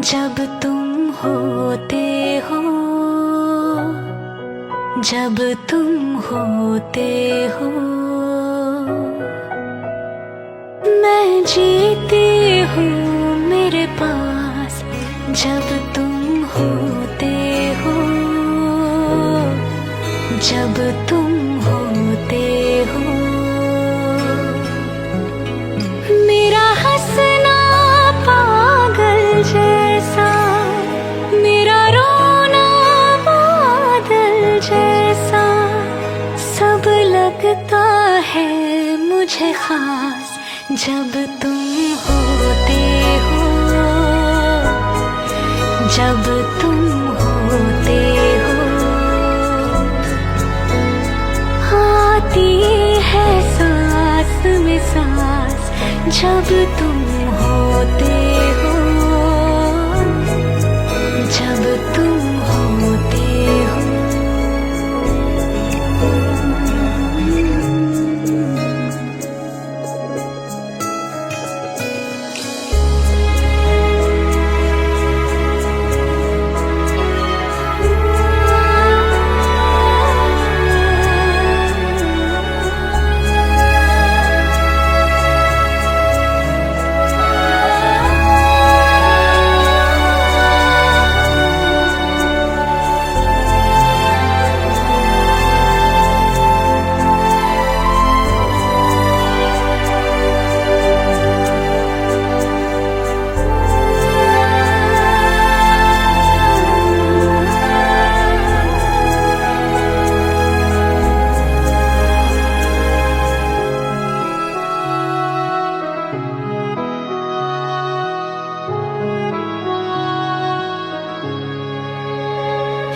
जब तुम होते हो, जब तुम होते हो, मैं जीती हूँ मेरे पास। जब तुम होते हो, जब तुम होते हो, मेरा हंसना पागल जैसा, मेरा रोना बादल जैसा, सब लगता है मुझे खास। जब तुम होते हो, जब तुम होते हो, आती है सांस में सांस। जब तुम होते हो, जब तुम होते हो।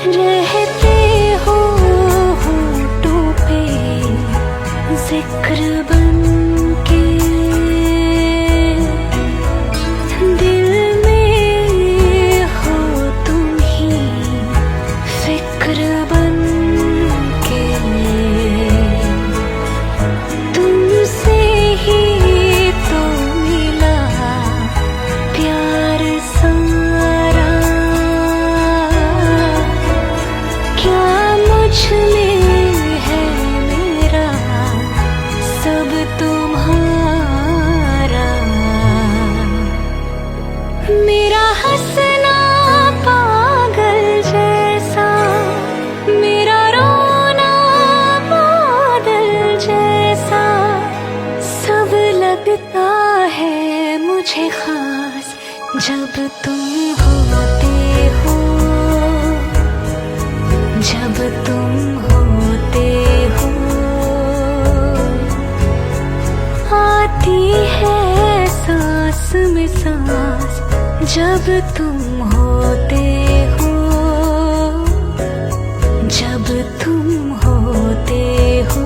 रहते हो होठों पे जिक्र बन के, दिल में हो तुम ही फिक्र बन के। तुमसे ही तो मिला प्यार सारा, क्या मुझ में है मेरा सब तुम्हारा। मेरा हंसना पागल जैसा, मेरा रोना बादल जैसा, सब लगता है मुझे खास। जब तुम होते हो, जब तुम होते हो, आती है सांस में सांस। जब तुम होते हो, जब तुम होते हो।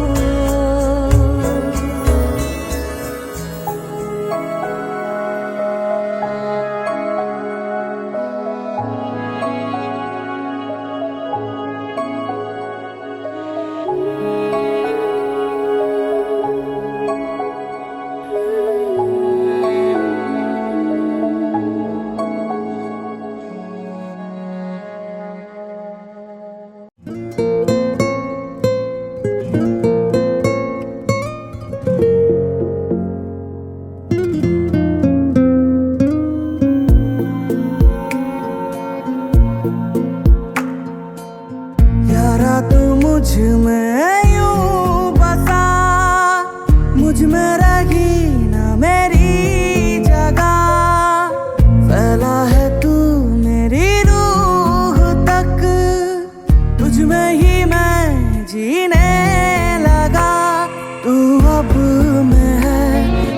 यारा तू मुझ में यूं बसा, मुझ में रही ना मेरी जगह। फैला है तू मेरी रूह तक, तुझ में ही मैं जीने लगा। तू अब में है,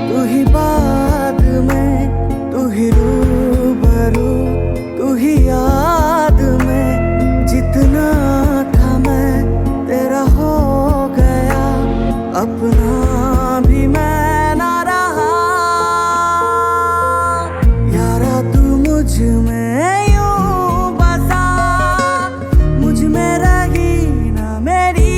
तू ही बाद में, तू ही रूबरू, तू ही याद में। जितना तेरा हो गया, अपना भी मैं ना रहा। यारा तू मुझ में यूं बसा, मुझ में रही ना मेरी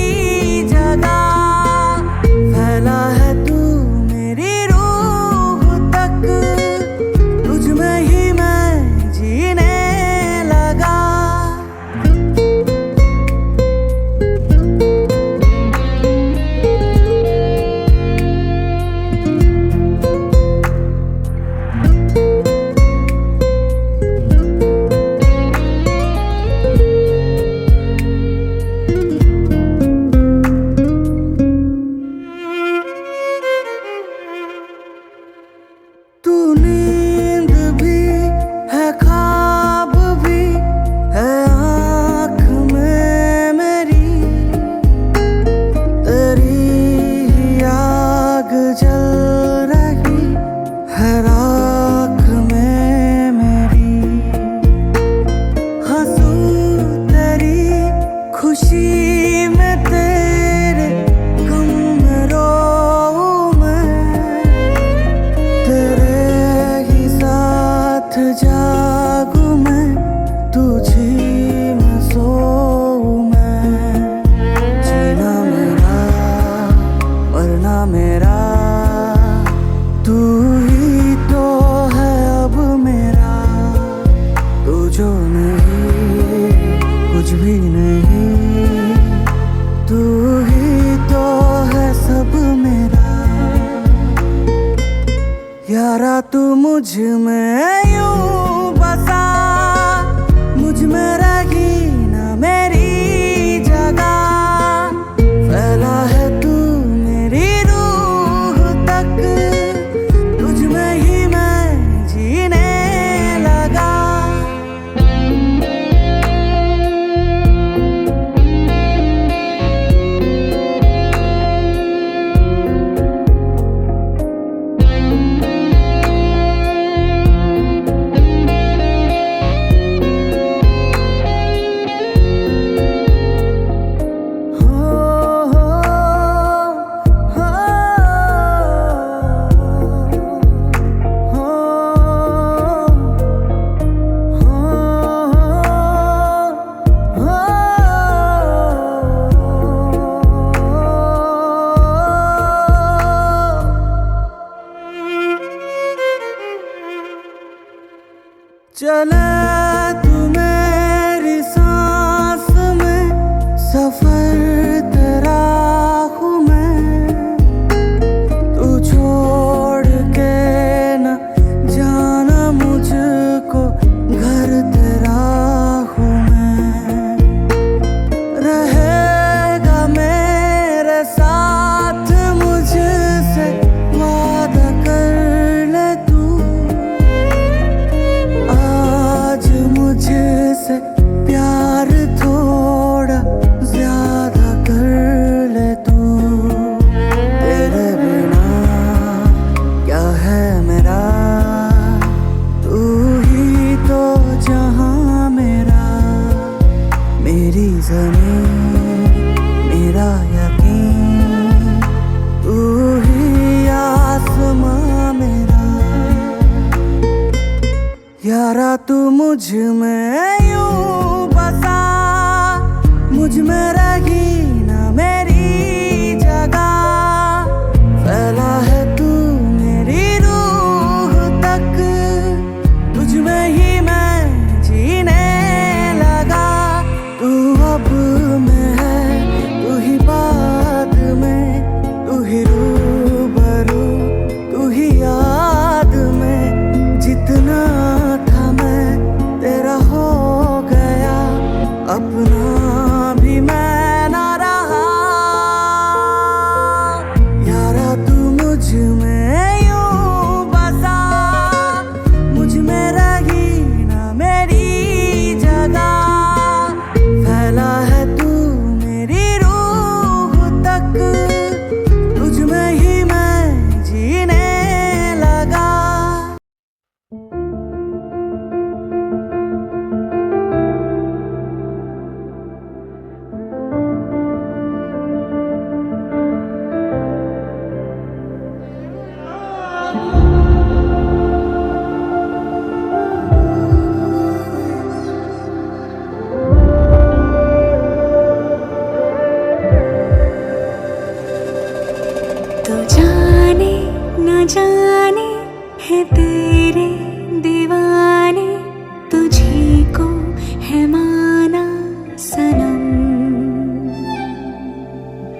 भी नहीं, तू ही तो है सब मेरा। यारा तू मुझ में यूं बसा, मुझ में रही ना मेरी जगह। फैला है तू मेरी रूह तक, तुझ में ही मैं जीने लगा। चले तू मेरी सांस में, सफर तेरा हूँ मैं। तू छोड़ के न जाना मुझको, घर तेरा हूँ मैं। रहेगा मेरे साथ मुझसे वादा कर ले तू। मुझसे प्यार थोड़ा ज्यादा कर ले तू। तेरे बिना क्या है मेरा, तू ही तो जहां मेरा। मेरी ज़मीन मेरा यकीन, तू ही आसमां मेरा। यारा तू मुझ में यूं बसा, मुझ में रही ना मेरी जगह। फैला है तू मेरी रूह तक, तुझ में ही मैं जीने लगा। तू अब में है, तू ही बाद में, तू ही रूबरू, तू ही याद में। जितना तेरा हो गया, अपना भी मैं ना रहा। यारा तू मुझ में यूं बसा, मुझ में रही ना मेरी जगह। फैला है तू मेरी रूह तक, तुझ में ही मैं जीने लगा। तो जाने न जाने है तेरे दीवाने, तुझी को है माना सनम।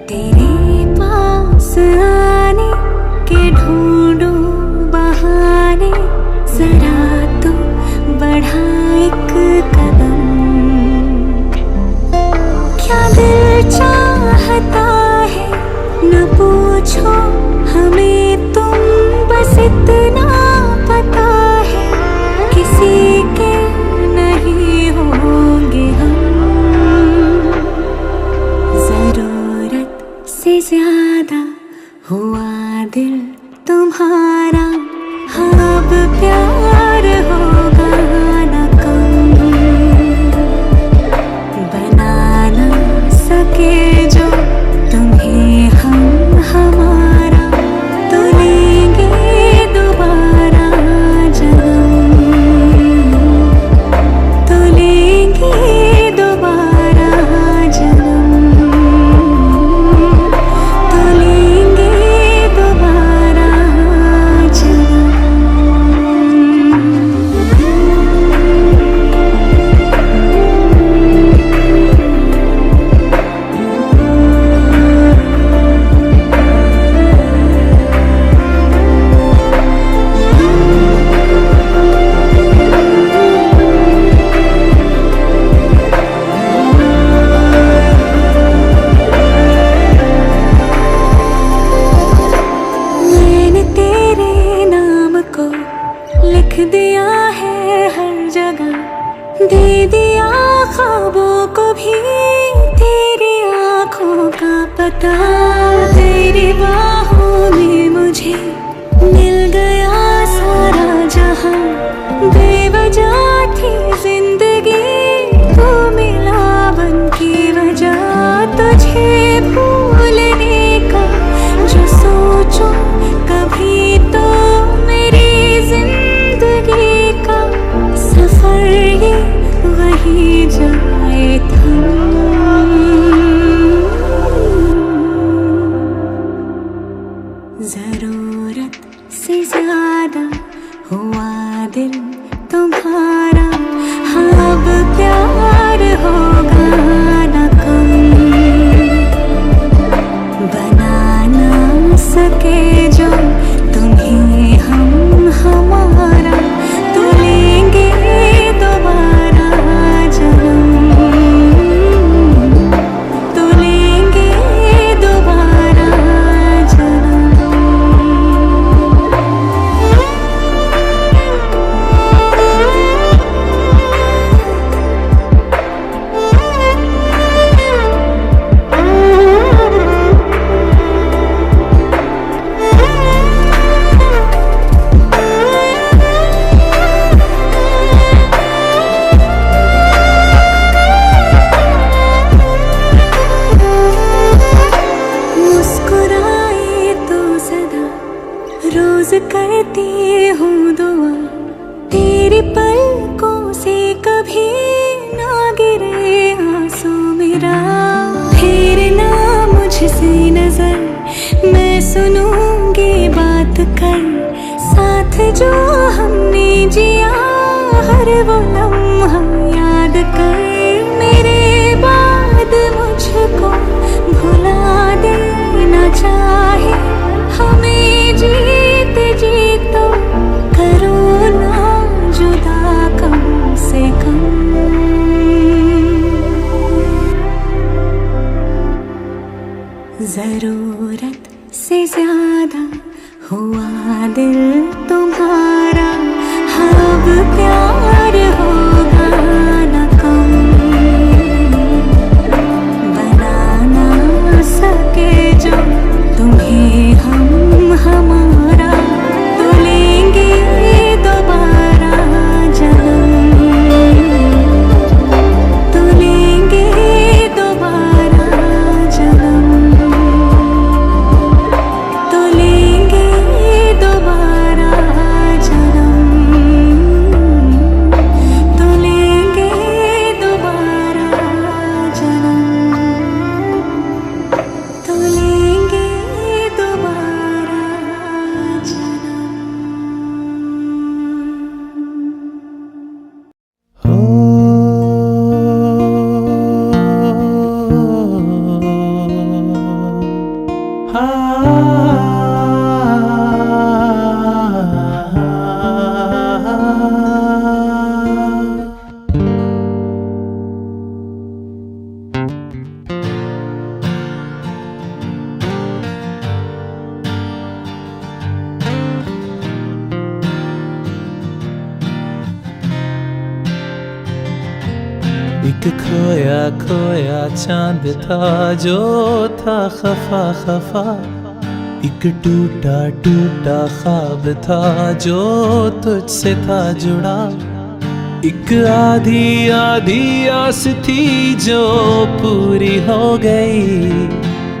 तेरे पास आने के ढूंढो बहाने, जरा तो बढ़ा एक कदम। क्या दिल चाहता है न पूछो हमें तुम, बस इतना पता तेरी बाहों में मुझे मिल गया सारा जहां। बेवजह थी जिंदगी तू मिला बन की वजह। तुझे भूलने का जो सोचो कभी तो मेरी जिंदगी का सफर ये वही जाए जरूरत से ज्यादा हुआ दिल तुम्हारा। हाँ अब प्यार होगा न कम। बना ना सके जो तुम्हें हम हमारा। तो लेंगे दोबारा जन्म। तो लेंगे दोबारा रोज करती हूँ दुआ तेरी पलकों से कभी ना गिरे आंसू मेरा। फिर ना मुझसे नजर मैं सुनूंगी बात कर। साथ जो हमने जिया हर वो लम्हा याद कर। मेरे बाद मुझको भुला देना चाहे हमें जीत जी तो करो ना जुदा कम से कम। जरूरत से ज्यादा हुआ दिल तुम्हारा। हाँ अब प्यार होगा न कम। बना ना सके जो तुम्हें हम हमारा। तो लेंगे दोबारा जन्म। तो लेंगे दोबारा जन्म। तो लेंगे दोबारा जन्म। तो लेंगे दोबारा जन्म। तो लेंगे दोबारा जन्म। एक खोया खोया चांद था जो था खफा खफा। एक टूटा टूटा ख्वाब था जो तुझसे था जुड़ा। एक आधी आधी आस थी जो पूरी हो गई।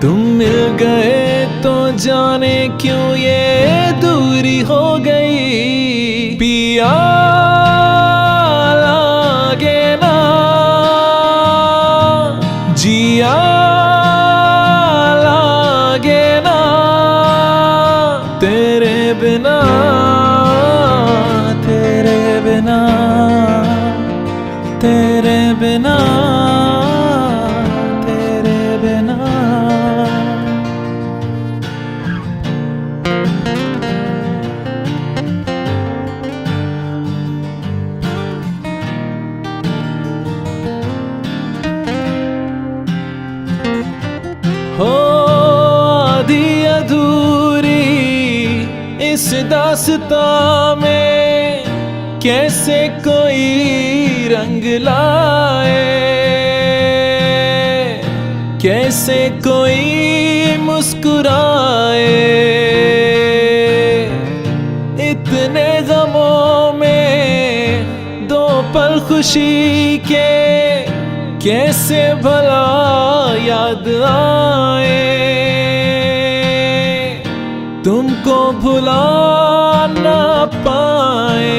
तुम मिल गए तो जाने क्यों ये दूरी हो गई। पिया लागे ना जिया लागे ना तेरे बिना। तेरे बिना तेरे बिना तेरे बिना। हो आधी अधूरी इस दास्तां में कैसे कोई रंग लाए। कैसे कोई मुस्कुराए इतने गमों में दो पल खुशी के, कैसे भला याद आए तुमको भुला ना पाए।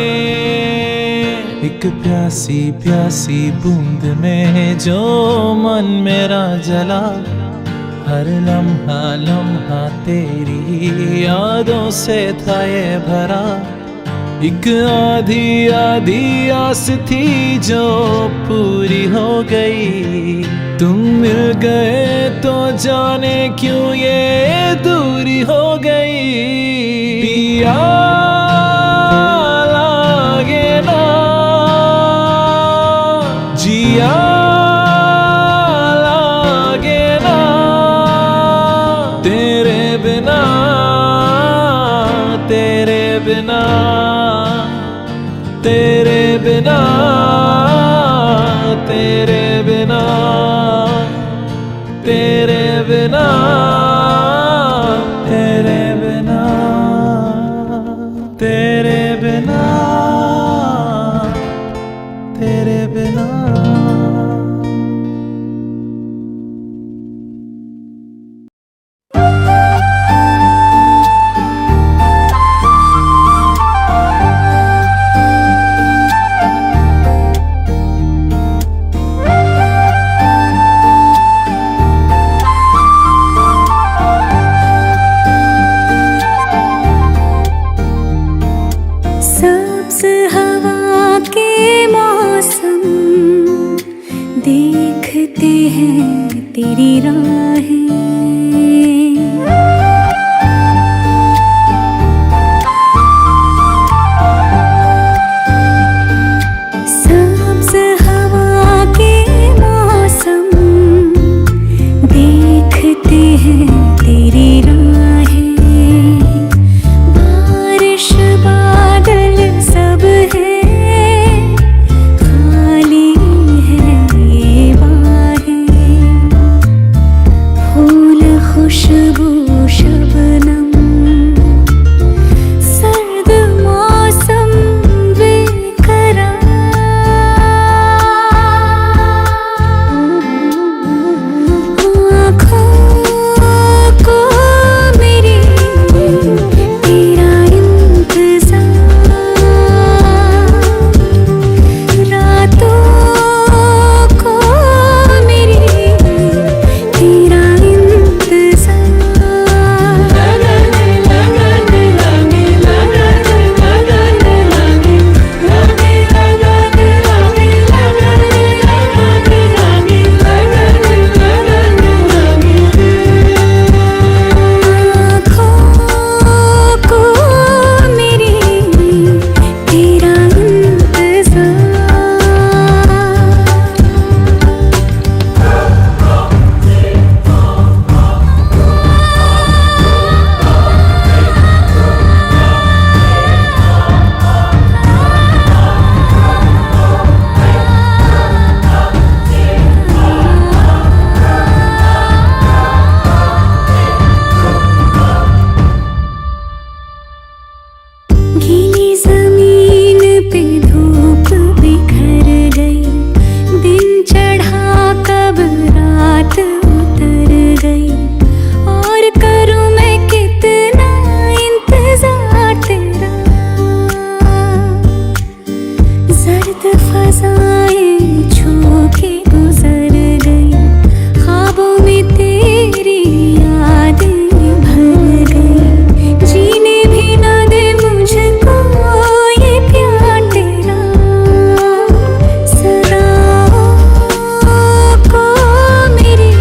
एक प्यासी प्यासी बूंद में जो मन मेरा जला, हर लम्हा लम्हा तेरी यादों से था ये भरा। एक आधी आधी आस थी जो पूरी हो गई, तुम मिल गए तो जाने क्यों ये दूरी हो गई। पिया लागे ना जिया लागे ना, तेरे बिना तेरे बिना तेरे बिना तेरे बिना तेरे बिना तेरे बिना तेरे बिना तेरे बिना। सब्ज हवा के मौसम देखते हैं तेरी राहें, सब्ज हवा के मौसम देखते हैं तेरी राहें। बारिश बादल सब है, खाली है ये बाहें। फूल खुशबू शबनम, सर्द मौसम बेकरार। आँखों को मेरी तेरा इंतज़ार, रातों को मेरी तेरा इंतज़ार। लगने लगने लगे लगने लगने लगे लगे लगने लगे लगने लगने लगे लगने लगने लगे। आँखों को मेरी तेरा इंतज़ार। गीली ज़मीन पे धूप बिखर गई, दिन चढ़ा कब रात उतर गई। और करूँ मैं कितना इंतज़ार तेरा, ज़र्द फ़ज़ाएं छू के गुज़र गई। ख्वाबों में तेरी यादें भर गई, जीने भी ना दे मुझको ये प्यार तेरा। सदाओं को मेरी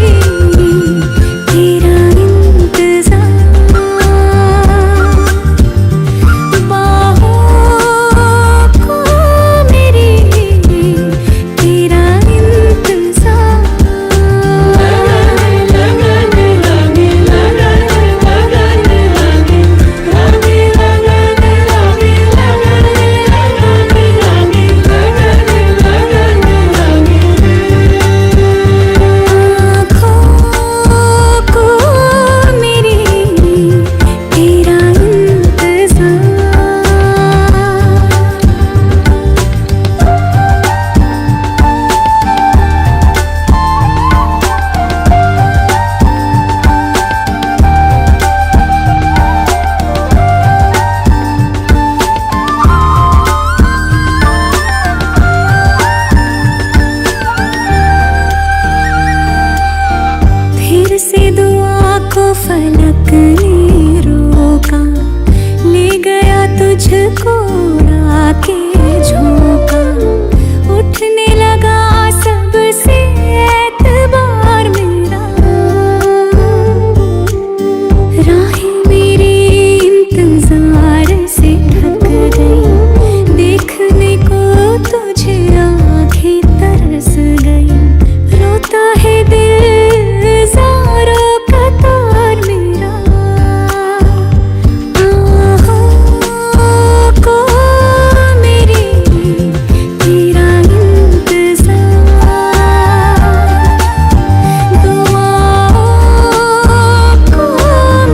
को फलक ने रोका, ले गया तुझको उड़ा के झोंका। उठने लगा सबसे एतबार मेरा, राहें मेरी इंतजार से थक गई। देखने को तुझे आँखें तरस गई। रोता है दिल ज़ारों का तार मेरा, आहों को मेरी तेरा इंतज़ार, दुआओं को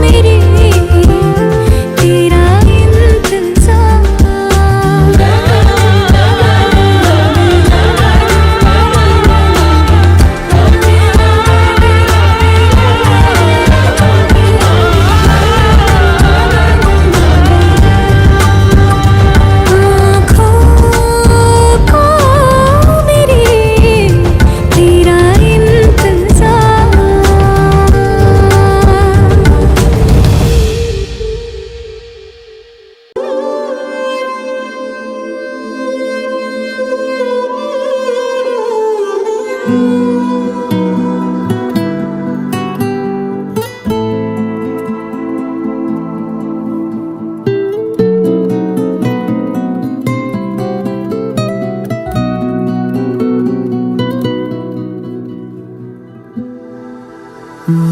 मेरी तेरा इंतज़ार।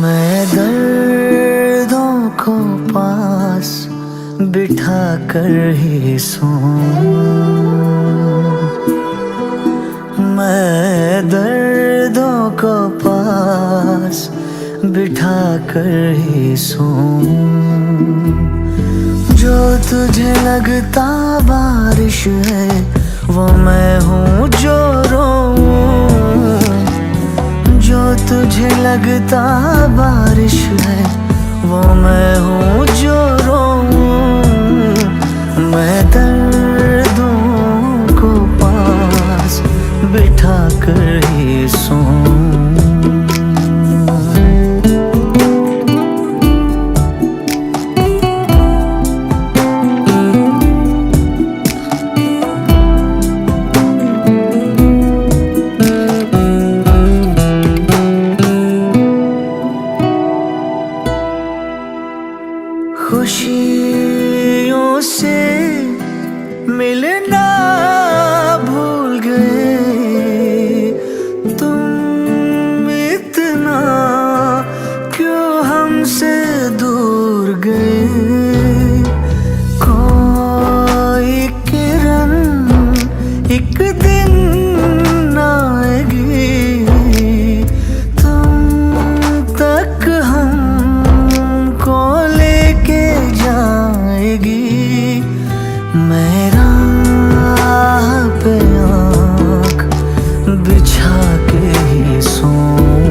मैं दर्दों को पास बिठा कर ही सोऊं। मैं दर्दों को पास बिठा कर ही सोऊं। जो तुझे लगता बारिश है वो मैं हूँ जो रोऊं। जो तुझे लगता बारिश है वो मैं हूँ जो रोऊं। मैं दर्दों को पास बिठा कर ही सोऊं। खुशियों से मिलना भूल गए तुम, इतना क्यों हमसे दूर गए। कोई किरण एक दिन आएगी तुम तक हमको लेके जाएगी। मैं राह पे आँख बिछा के ही सोऊं।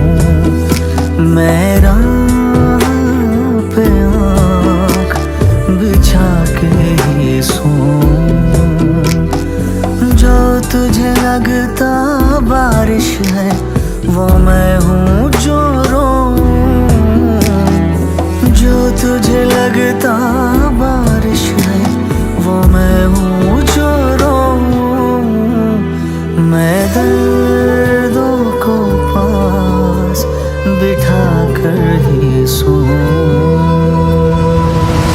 मैं राह पे आँख बिछा के ही सोऊं। जो तुझे लगता बारिश है वो मैं हूँ जो रोऊं। जो तुझे लगता बारिश है वो मैं हूँ जो रोऊं। मैं दर्दों को पास बिठा कर ही सोऊं।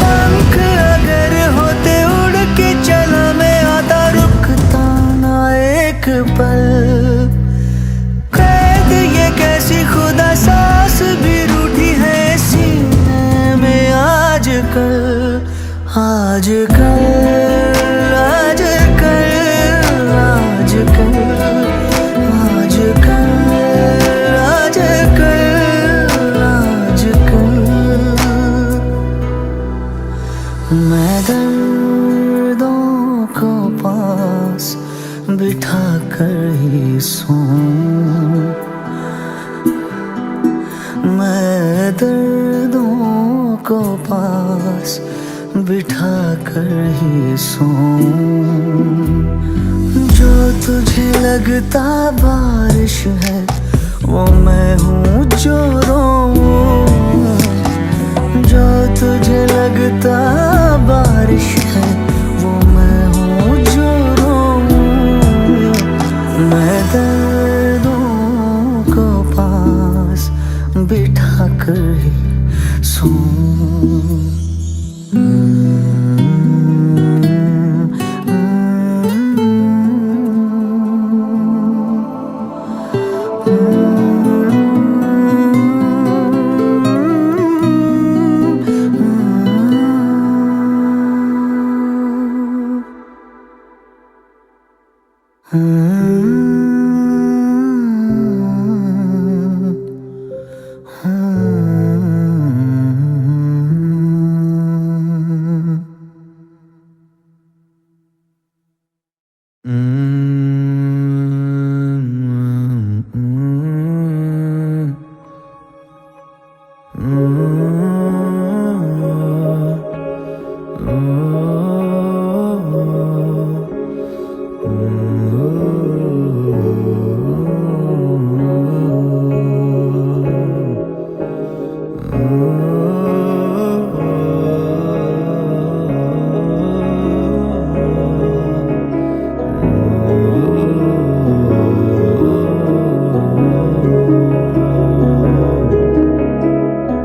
पंख अगर होते उड़ के चला मैं आता, रुकता ना एक पल। कैद ये कैसी खुदा सांस भी रूठी है सीने में आजकल। आजकल आजकल आजकल आजकल आजकल आजकल। मैं दर्दों को पास बिठा कर ही सोऊं। मैं दर्दों को पास बिठा कर ही सोऊं। जो तुझे लगता बारिश है वो मैं हूँ जो रोऊं। चाह कर ही सोऊं।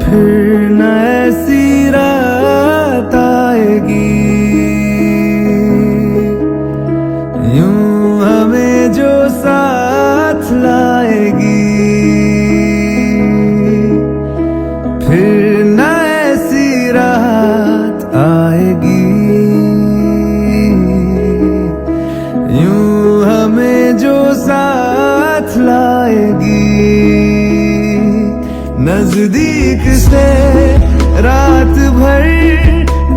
फिर न ऐसी रात आएगी यूं हमें जो साथ लाएगी। फिर न ऐसी रात आएगी यूं हमें जो साथ लाएगी। नजदीक से रात भर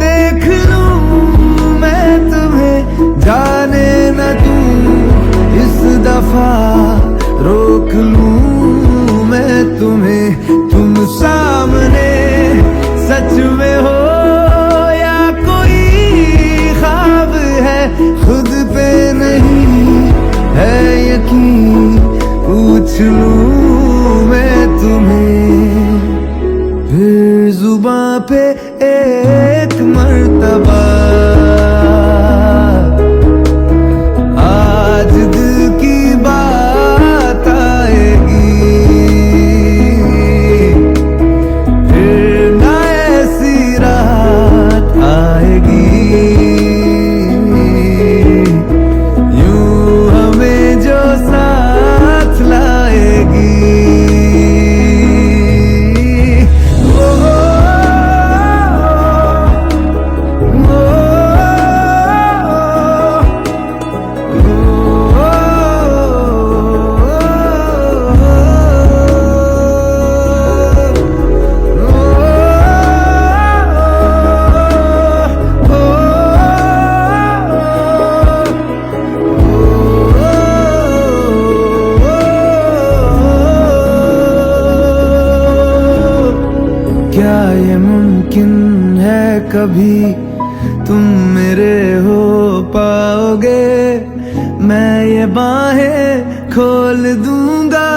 देख लूं मैं तुम्हें, जाने न दूं इस दफा रोक लूं मैं तुम्हें। तुम सामने सच में हो या कोई ख्वाब है, खुद पे नहीं है यकीन पूछ लूं मैं तुम्हें। फिर जुबां पे एक मर्तबा आज दिल की बात आएगी। फिर ना ऐसी रात आएगी यूं हमें जो साथ लाएगी। क्या ये मुमकिन है कभी तुम मेरे हो पाओगे? मैं ये बाहें खोल दूंगा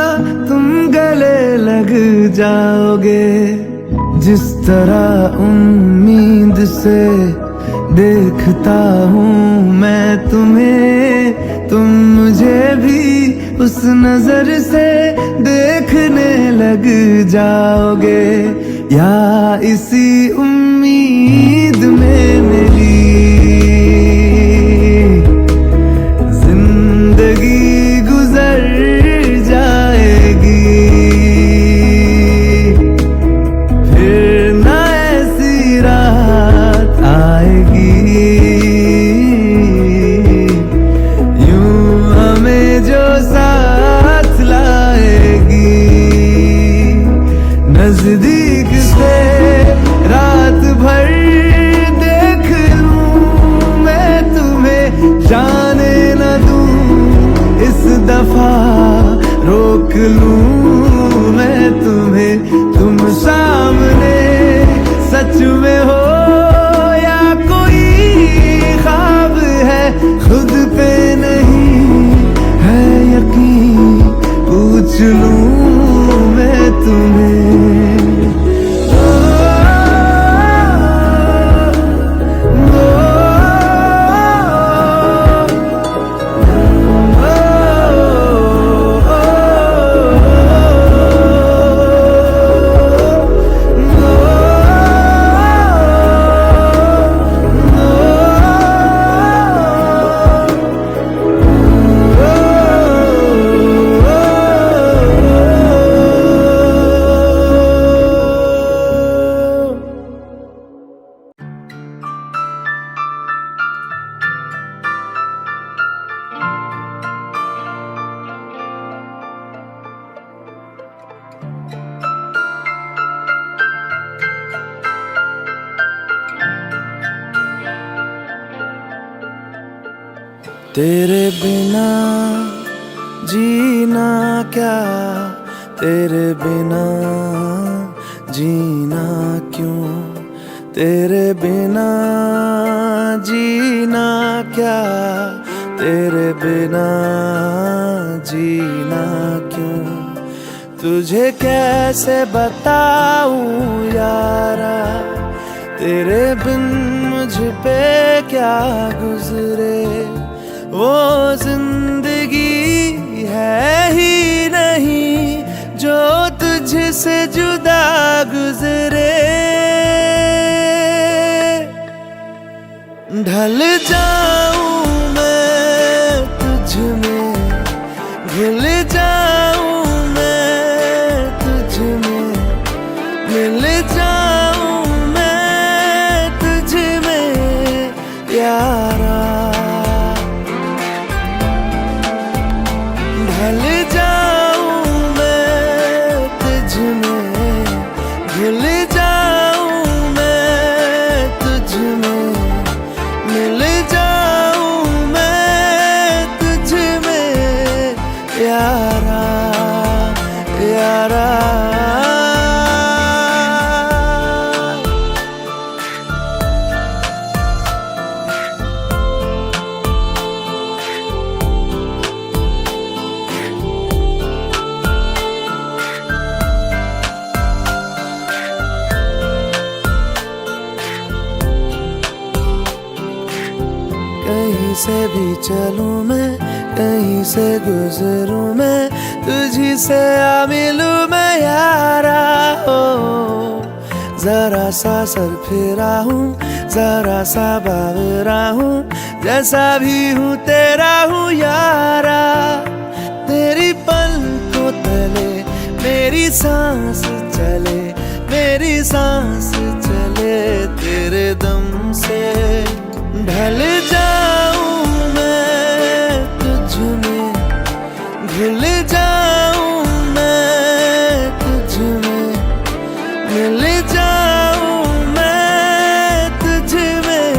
तुम गले लग जाओगे। जिस तरह उम्मीद से देखता हूँ मैं तुम्हें, तुम मुझे भी उस नजर से देखने लग जाओगे। या इसी उम्मीद में मेरी जिंदगी गुजर जाएगी। फिर ना ऐसी रात आएगी यूं हमें जो साथ लाएगी। नजदीक से रात भर देख लूं मैं तुम्हें, जाने न दूं इस दफा रोक लूं मैं तुम्हें। तुम सामने सच में हो या कोई ख्वाब है, खुद पे नहीं है यकीन पूछ लूं मैं तुम्हें। तेरे बिना जीना क्या, तेरे बिना जीना क्यों, तेरे बिना जीना क्या, तेरे बिना जीना क्यों। तुझे कैसे बताऊं यारा, तेरे बिन मुझ पे क्या गुजरे। वो जिंदगी है ही नहीं जो तुझसे जुदा गुजरे। ढल जाऊं मैं तुझ में, घुल जाऊं मैं तुझ में, मिल जाऊं मैं तुझ में यारा। ढल जाऊं मैं तुझ में, घुल जाऊं मैं तुझ में, मिल जाऊं मैं तुझ में यारा, यारा। कहीं से भी चलूं मैं, कहीं से गुजरूं मैं, तुझी से आ मिलूं मैं यारा। हो जरा सा सर फिरा हूँ, जरा सा बावरा हूँ, जैसा भी हूँ तेरा हूँ यारा। तेरी पलकों तले मेरी सांस चले, मेरी सांस चले तेरे दम से। ढल जाऊं मैं तुझ में, घुल जाऊं मैं तुझ में, मिल जाऊं मैं तुझ में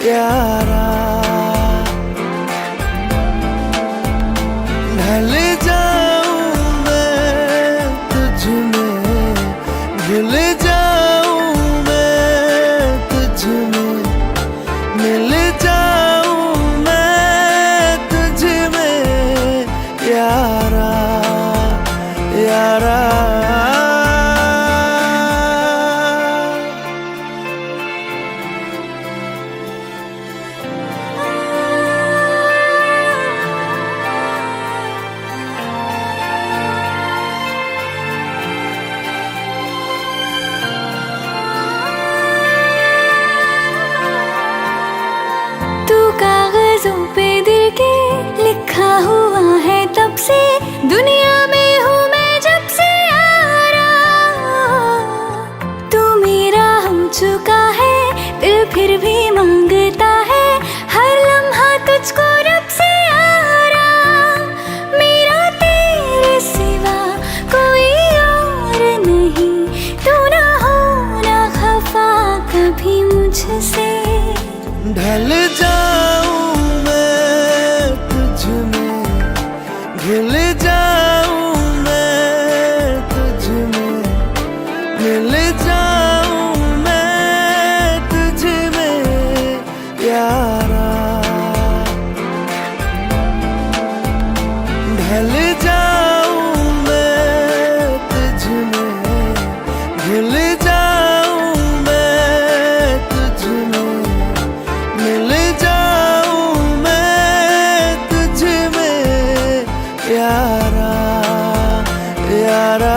यारा। ढल जाऊं मैं तुझ में, घुल जाऊं मैं तुझ में, मिल जाऊं मैं तुझ में यारा, यारा। तू कागजों पे दिल के लिखा हुआ है तब से, दुनिया में हूँ मैं जब से यारा। तू मेरा हो चुका है, दिल फिर भी मांगता है हर लम्हा तुझको रब से यारा। मेरा तेरे सिवा कोई और नहीं, तू ना हो ना खफा कभी मुझसे। ढल जाऊं मैं तुझ में, घुल जाऊं मैं तुझ में, मिल जाऊं मैं तुझ में यारा। ढल जाऊं मैं तुझ में, घुल जाऊं मैं तुझ में, मिल जाऊं मैं तुझ में यारा, यारा।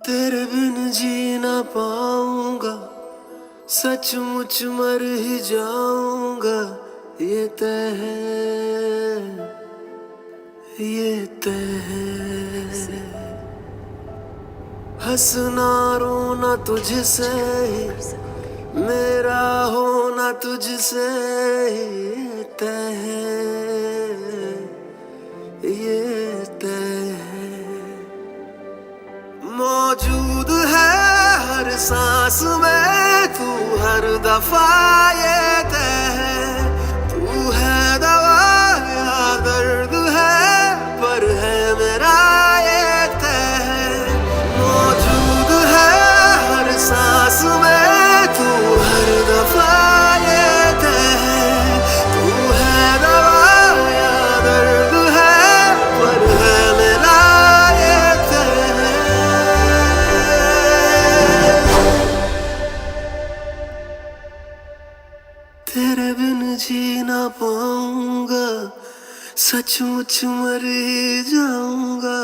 तेरे बिन जी ना पाऊंगा, सचमुच मर ही जाऊंगा, ये तय है, ये तय है। हंसना रोना तुझसे, मेरा होना तुझसे, ये तय है, ये तय है। मौजूद है हर सांस में तू, हर दफा ये तय है। तू है दवा या दर्द है, पर है मेरा ये तय है। मौजूद है हर सांस में तू, हर दफा ये तय है। तू है दवा या दर्द है, पर है मेरा ये तय है। तेरे बिन जी ना पाऊंगा, सचमुच मर ही जाऊंगा,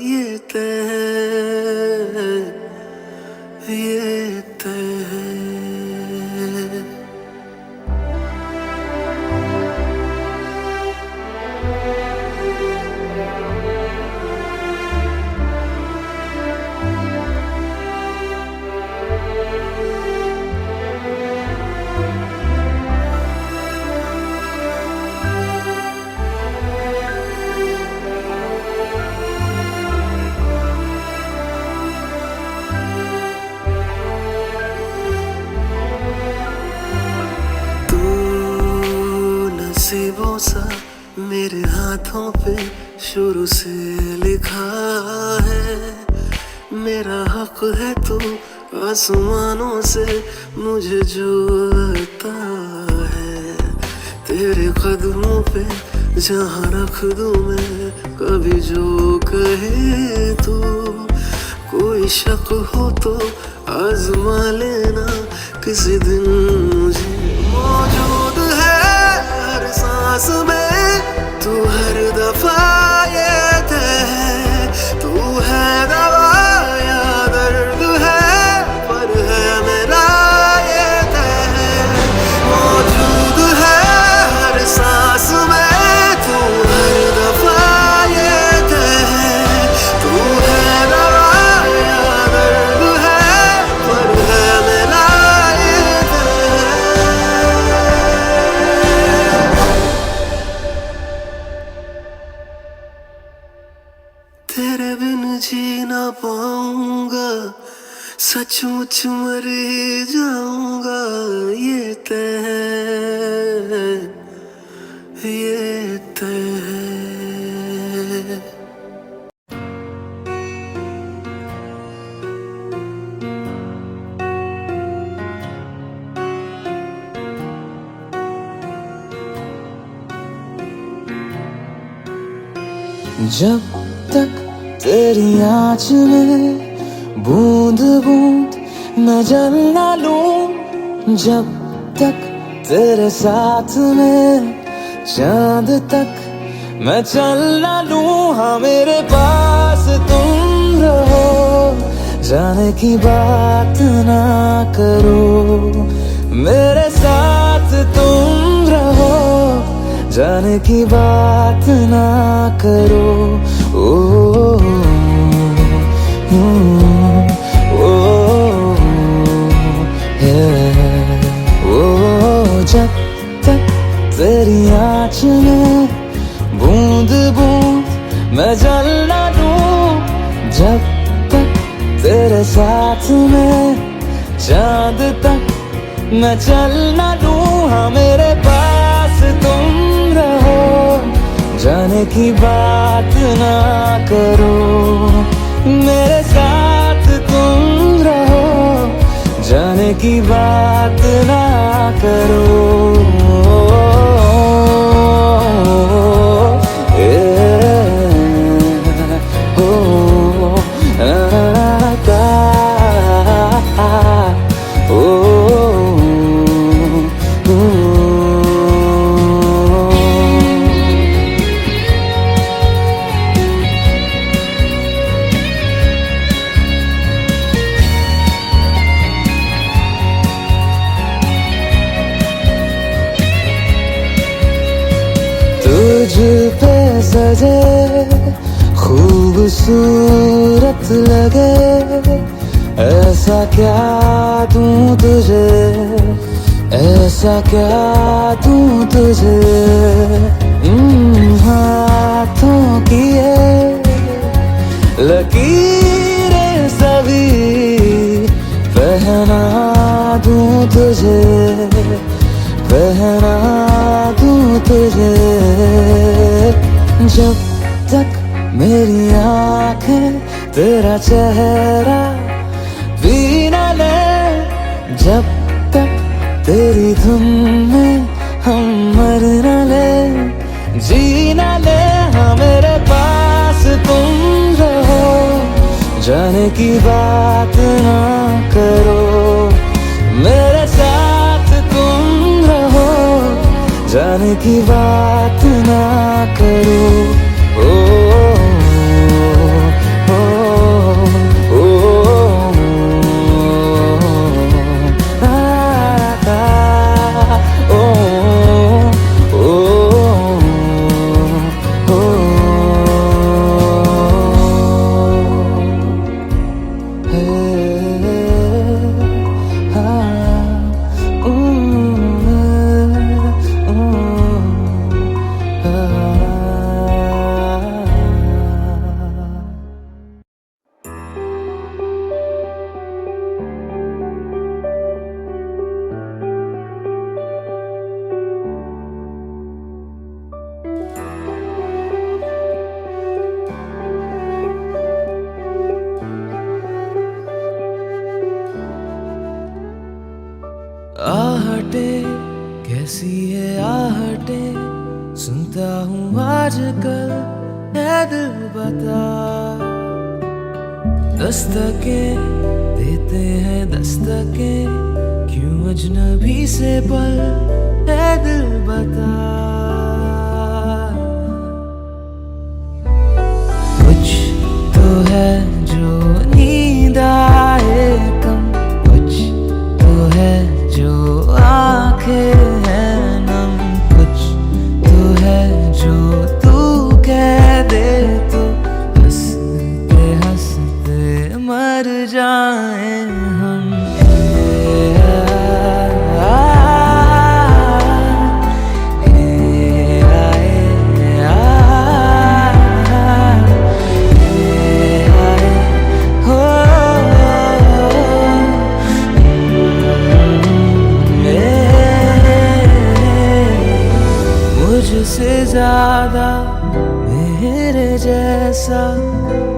ये तय है, ये तय है। नसीबों सा मेरे हाथों पे शुरू से लिखा है। मेरा हक है तू आसमानों से मुझे जो आता है। तेरे कदमों पे जहाँ रख दूँ मैं कभी जो कहे तू। कोई शक हो तो आजमा लेना किसी दिन मुझे। मौजूद है हर सांस में तू, हर दफा ये तय है। तू है दवा या दर्द है, पर है मेरा ये तय है। मौजूद है हर सांस में तू, हर दफा ये तय है। तू है दवा या दर्द है, पर है मेरा ये तय है। तेरे बिन जी ना पाऊंगा, सचमुच मर ही जाऊंगा, ये तय है, ये तय है। जब तक तेरी आँच में बूंद बूंद मैं जल ना लूं, जब तक तेरे साथ में चांद तक मैं चल ना लूं। हाँ मेरे पास तुम रहो, जाने की बात ना करो। मेरे साथ तुम रहो, जाने की बात ना करो। ओ जब तक तेरी आँच में बूंद बूंद मैं जल ना लूं, जब तक तेरे साथ में चांद तक मैं चल ना लूं। हाँ मेरे पास तुम रहो, जाने की बात ना करो। मेरे साथ तुम रहो, जाने की बात ना करो। सजे खूबसूरत लगे, ऐसा क्या दूं तुझे, ऐसा क्या दूं तुझे। हाथों की ये लकीरें सभी पहना दूं तुझे, पहना दूं तुझे। जब तक मेरी आंखें तेरा चेहरा भी न ले, जब तक तेरी धुन में हम मर न ले, जी न ले। हाँ मेरे पास तुम रहो, जाने की बात ना करो, मेरे साथ तुम रहो, जाने की बात ना करो। ओ, ओ, ओ, ओ, आहटे कैसी है आहटे, सुनता हूँ आजकल है दिल बता। दस्तकें देते हैं दस्तकें, क्यों अजनबी से पल है दिल बता। कुछ तो है जो नींद आए कम, कुछ तो है जो आंखें हैं नम, कुछ तो है जो तू कह दे तो हंसते हंसते मर जाए हम। मुझसे ज्यादा मेरे जैसा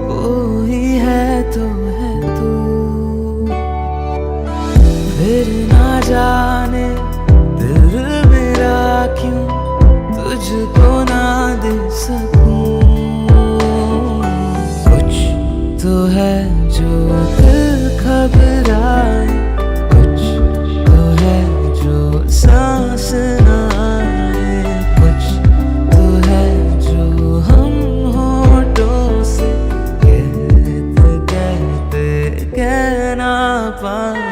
कोई है तो है तू, फिर ना जाने दिल मेरा क्यों तुझको ना दे सकूं। कुछ तो है जो दिल घबराए, कुछ तो है जो सांस ना आए, कुछ तो है जो हम होठों से कहते कहते कह ना पाए।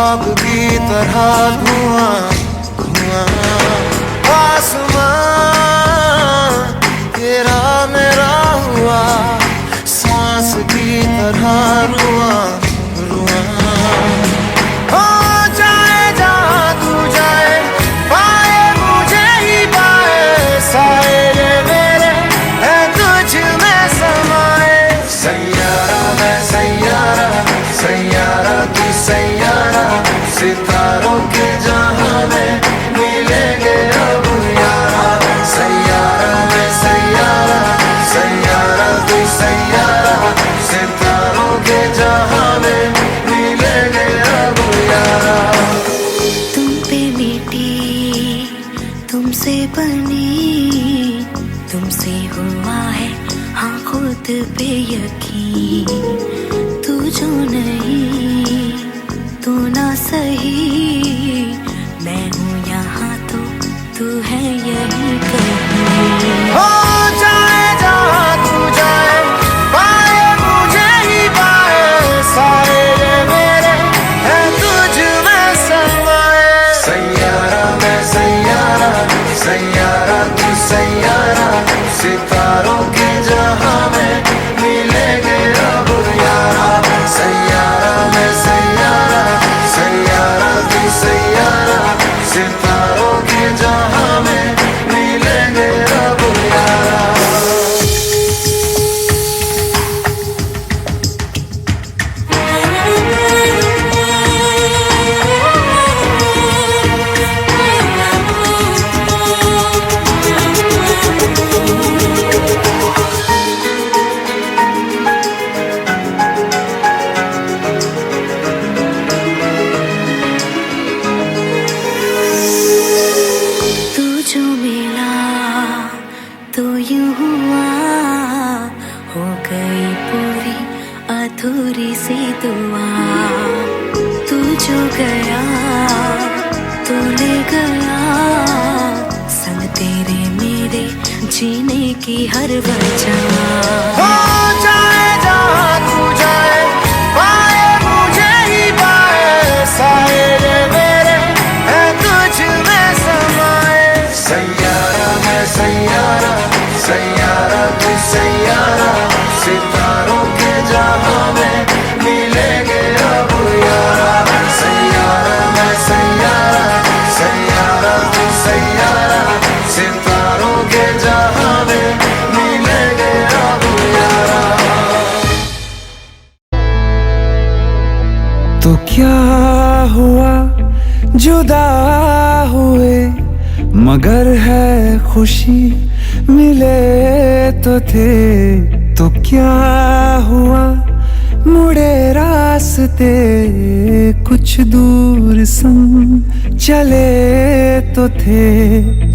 आग की तरह धुआं धुआं। आसमां तेरा मेरा हुआ, सांस की तरह रुआं रुआं। हो जाए जहाँ तू जाए, पाए मुझे ही पाए, साए ये मेरे है तुझ में समाए। सैयारा मैं सैयारा, सैयारा तू सैयारा, सितारों के जहां में मिलेंगे अब यारा। सैयारा मैं सैयारा, सैयारा तू सैयारा, सितारों के जहां में मिलेंगे अब यारा। तुम पे मिटी, तुमसे बनी, तुमसे हुआ है हाँ खुद पे यकीन। तू जो नहीं तू ना सही, मैं हूँ यहाँ तो तू है यही कहीं। हो जाए जहाँ तू जाए, पाए मुझे ही पाए, साए ये मेरे है तुझ में समाए। सैयारा मैं सैयारा, सैयारा तू सैयारा, सितारों के जहां में मिलेंगे अब यारा। सैयारा मैं सैयारा, सैयारा तू सैयारा, सितारों के जहां में मिलेंगे अब यारा। तू जो मिला तो यूं हुआ, हो गई पूरी अधूरी सी दुआ। तू जो गया तो ले गया, संग तेरे मेरे जीने की हर वजह। हो जाए जहाँ तू जाए, पाए मुझे ही पाए, साए ये मेरे है तुझ में समाए। सैयारा मैं सैयारा, सैयारा तू सैयारा, सितारों के जहां में मिलेंगे अब यारा। सैयारा मैं सैयारा, सैयारा तू सैयारा, सितारों के जहां में मिलेंगे अब यारा। तो क्या हुआ जुदा हुए, मगर है खुशी मिले तो थे। तो क्या हुआ मुड़े रास्ते, कुछ दूर संग चले तो थे।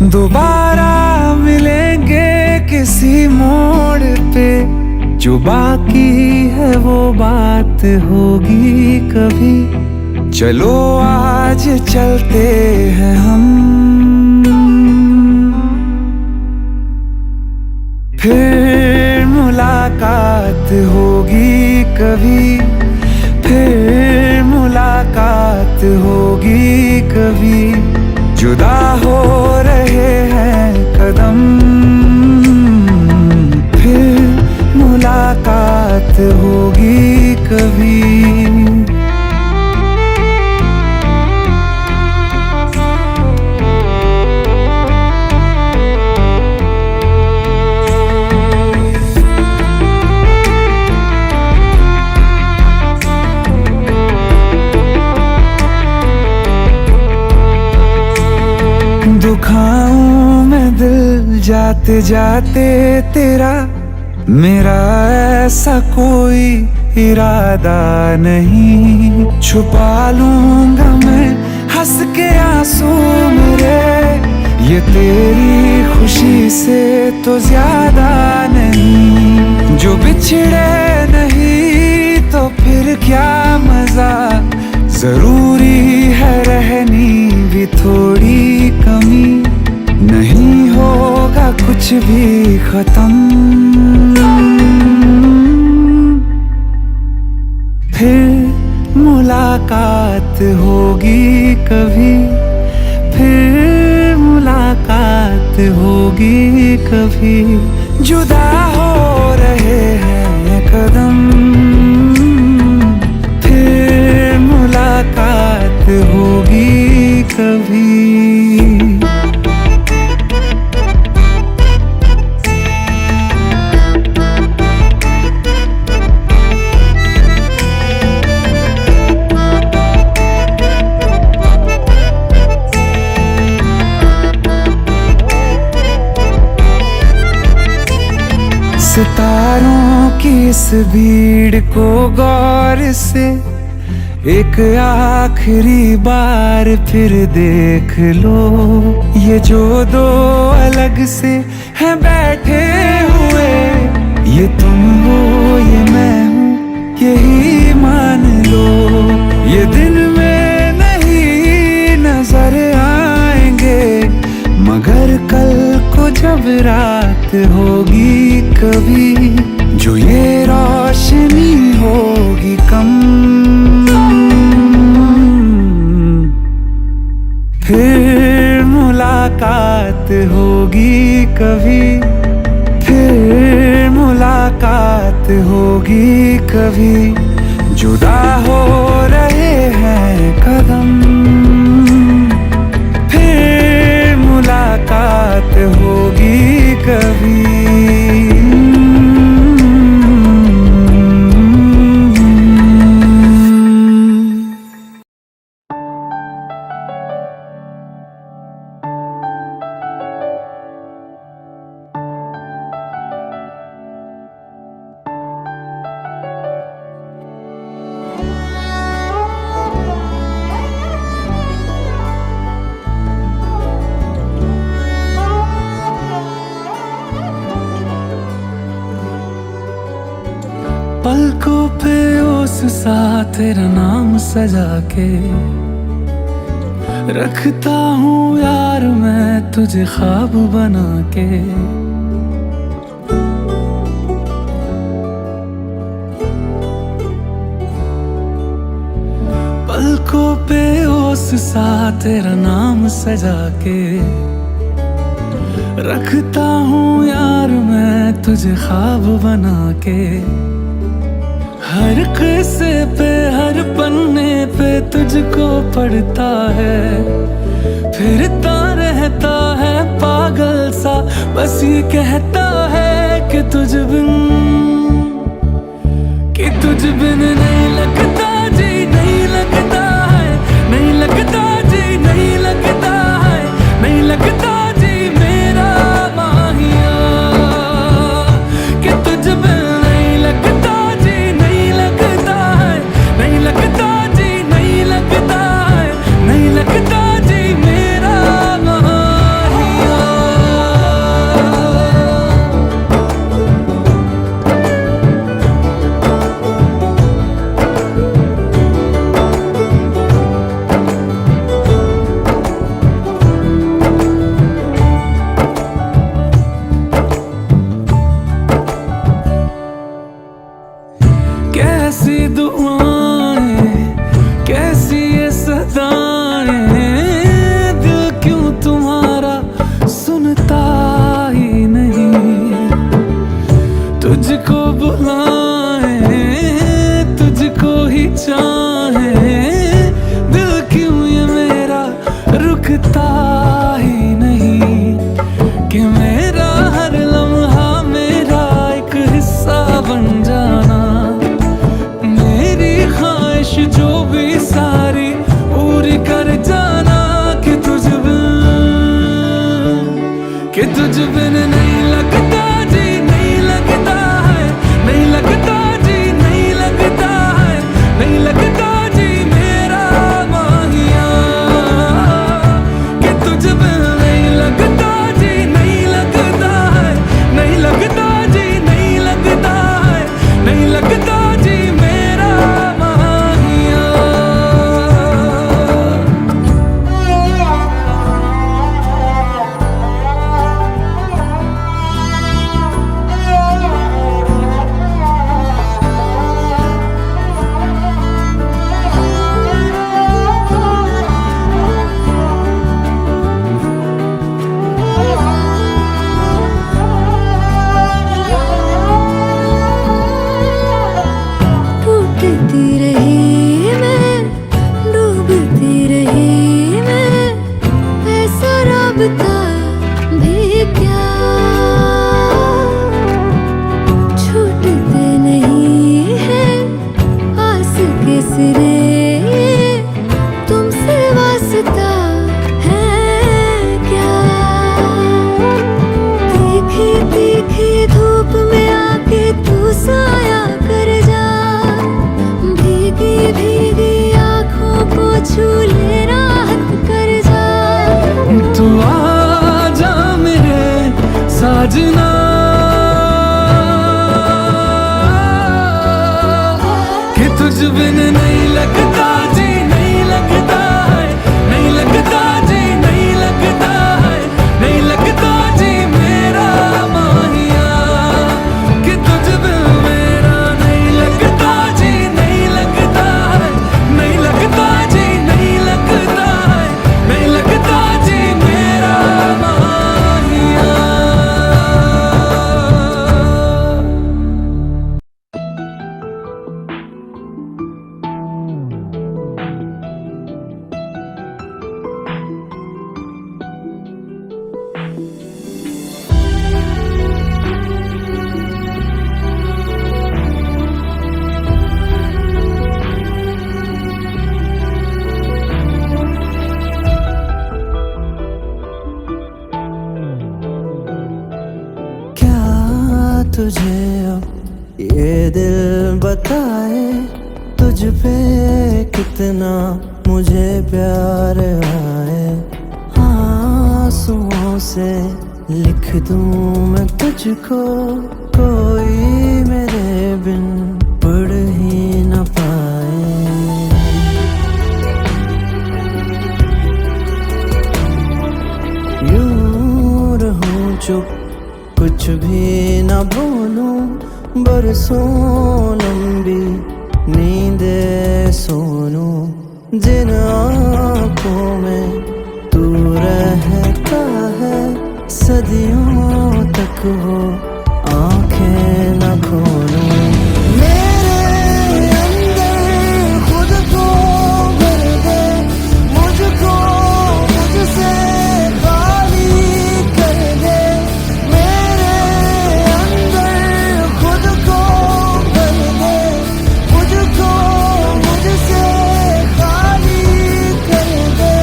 दोबारा मिलेंगे किसी मोड़ पे, जो बाकी है वो बात होगी कभी। चलो आज चलते हैं हम, फिर मुलाकात होगी कभी, फिर मुलाकात होगी कभी। जुदा हो रहे हैं कदम, फिर मुलाकात होगी कभी। दुखाऊं मैं दिल जाते जाते तेरा, मेरा ऐसा कोई इरादा नहीं। छुपा लूंगा मैं हंस के आंसू मेरे, ये तेरी खुशी से तो ज्यादा नहीं। जो बिछड़े नहीं तो फिर क्या मजा, जरूरी है रहनी भी थोड़ी कमी। नहीं होगा कुछ भी खत्म, फिर मुलाकात होगी कभी, फिर मुलाकात होगी कभी। जुदा हो रहे हैं कदम, फिर मुलाकात होगी कभी। सितारों की इस भीड़ को गौर से एक आखिरी बार फिर देख लो। ये जो दो अलग से हैं बैठे हुए, ये तुम हो ये मैं हूँ यही मान लो। ये दिन में नहीं नजर आएंगे, मगर कल को जब रात होगी कभी, जो ये रोशनी होगी कम, फिर मुलाकात होगी कभी, फिर मुलाकात होगी कभी। जुदा हो रहे हैं कदम, फिर मुलाकात होगी कभी। पलकों पे उस सा तेरा नाम सजा के रखता हूँ यार मैं तुझे ख्वाब बना के। पलकों पे उस सा तेरा नाम सजा के रखता हूँ यार मैं तुझे ख्वाब बना के। हर किस्से पे हर पन्ने पे तुझको पढ़ता है, फिरता रहता है पागल सा, बस ये कहता है कि तुझ बिन नहीं लगता जी, नहीं लगता है, नहीं लगता जी, नहीं लगता है, नहीं लगता जी मेरा माहिया, कि तुझ बिन नहीं लगता जी, नहीं लगता है, नहीं लगता जी, नहीं लगता है, नहीं लगता जी मेरा माहिया। कैसी दुआएं कैसी ये सदाएं, दिल क्यों तुम्हारा सुनता ही नहीं। तुझको बुलाए तुझको ही चाहे, दिल क्यों ये मेरा रुकता ही नहीं। कि मेरा हर लम्हा मेरा एक हिस्सा बन जाना, ख्वाहिश जो भी सारी पूरी कर जाना। कि तुझ बिन नहीं लगता जी, नहीं लगता है, नहीं लगता जी, नहीं लगता है, नहीं लगता जी मेरा माहिया। कि करती रही मैं, ऐसा राबता भी क्या छूटते नहीं है आस के सिरे, तुमसे वास्ता है क्या। तीखी तीखी धूप में आके तू साया कर जा, भीगी भीगी आँखों को छू ले राहत कर जा। तू आ जा मेरे साजना, कि तुझ बिन नहीं लगता जी, नहीं लगता है, नहीं लगता जी, नहीं लगता है, नहीं लगता जी मेरा माहिया, कि तुझ बिन मेरा नहीं लगता जी, नहीं लगता है, नहीं लगता जी, नहीं लगता है, नहीं लगता जी मेरा माहिया। क्या तुझे अब ये दिल बताए, तुझ पे कितना मुझे प्यार आए। आंसुओं से लिख दूं मैं तुझको, कोई मेरे बिन पढ़ ही न पाए। यूं रहूं चुप, कुछ भी न बोलूं, बरसों लंबी नींदे सोनूं। जिन आँखों में तू रहता है, सदियों तक वो आंखें न खोलूं। मेरे अंदर खुद को भर दे, मुझको मुझसे खाली कर दे। मेरे अंदर खुद को भर दे, मुझको मुझसे खाली कर दे।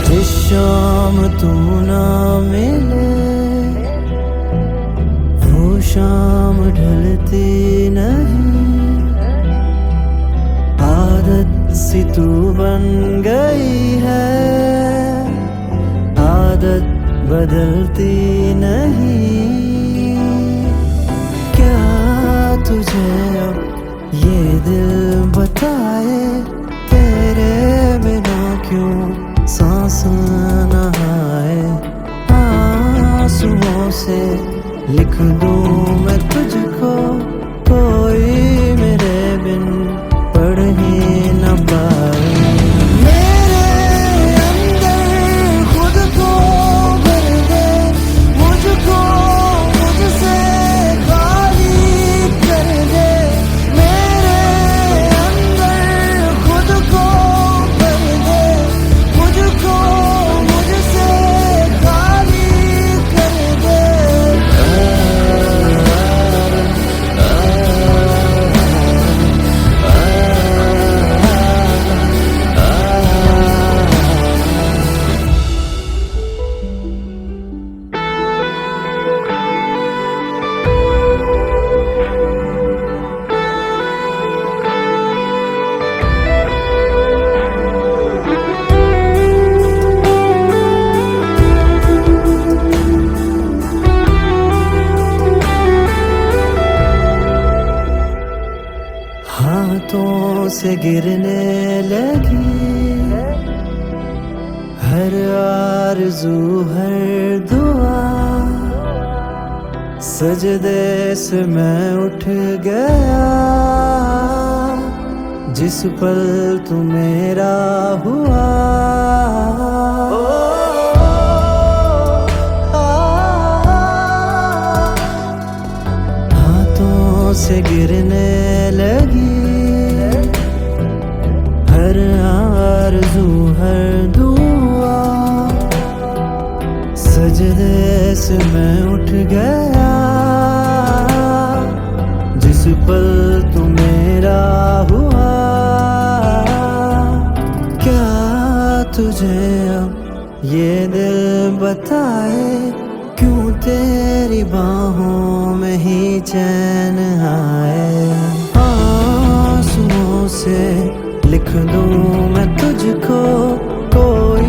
जिस शाम तू ना मिले, वो शाम ढलती नहीं। आदत सी तू बन गई है, आदत बदलती नहीं। क्या तुझे अब ये दिल बताए, तेरे बिना क्यों सांस न आए। आंसुओं से लिख दूं मैं तुझको, कोई मेरे बिन पढ़ ही न पाए। मेरे अंदर खुद को भर दे, मुझको मुझसे खाली कर दे। मेरे अंदर खुद को भर दे, मुझको मुझसे खाली कर दे। हाथों से गिरने लगी हर आरज़ू हर दुआ, सजदे से मैं उठ गया, जिस पल तू मेरा हुआ। हाथों से गिरने लगी हर आरज़ू हर दुआ, सजदे से मैं उठ गया, जिस पल तू मेरा हुआ। क्या तुझे अब ये दिल बताए, क्यों तेरी बाहों में ही चैन आए। आंसुओं से लिख दूं मैं तुझको, कोई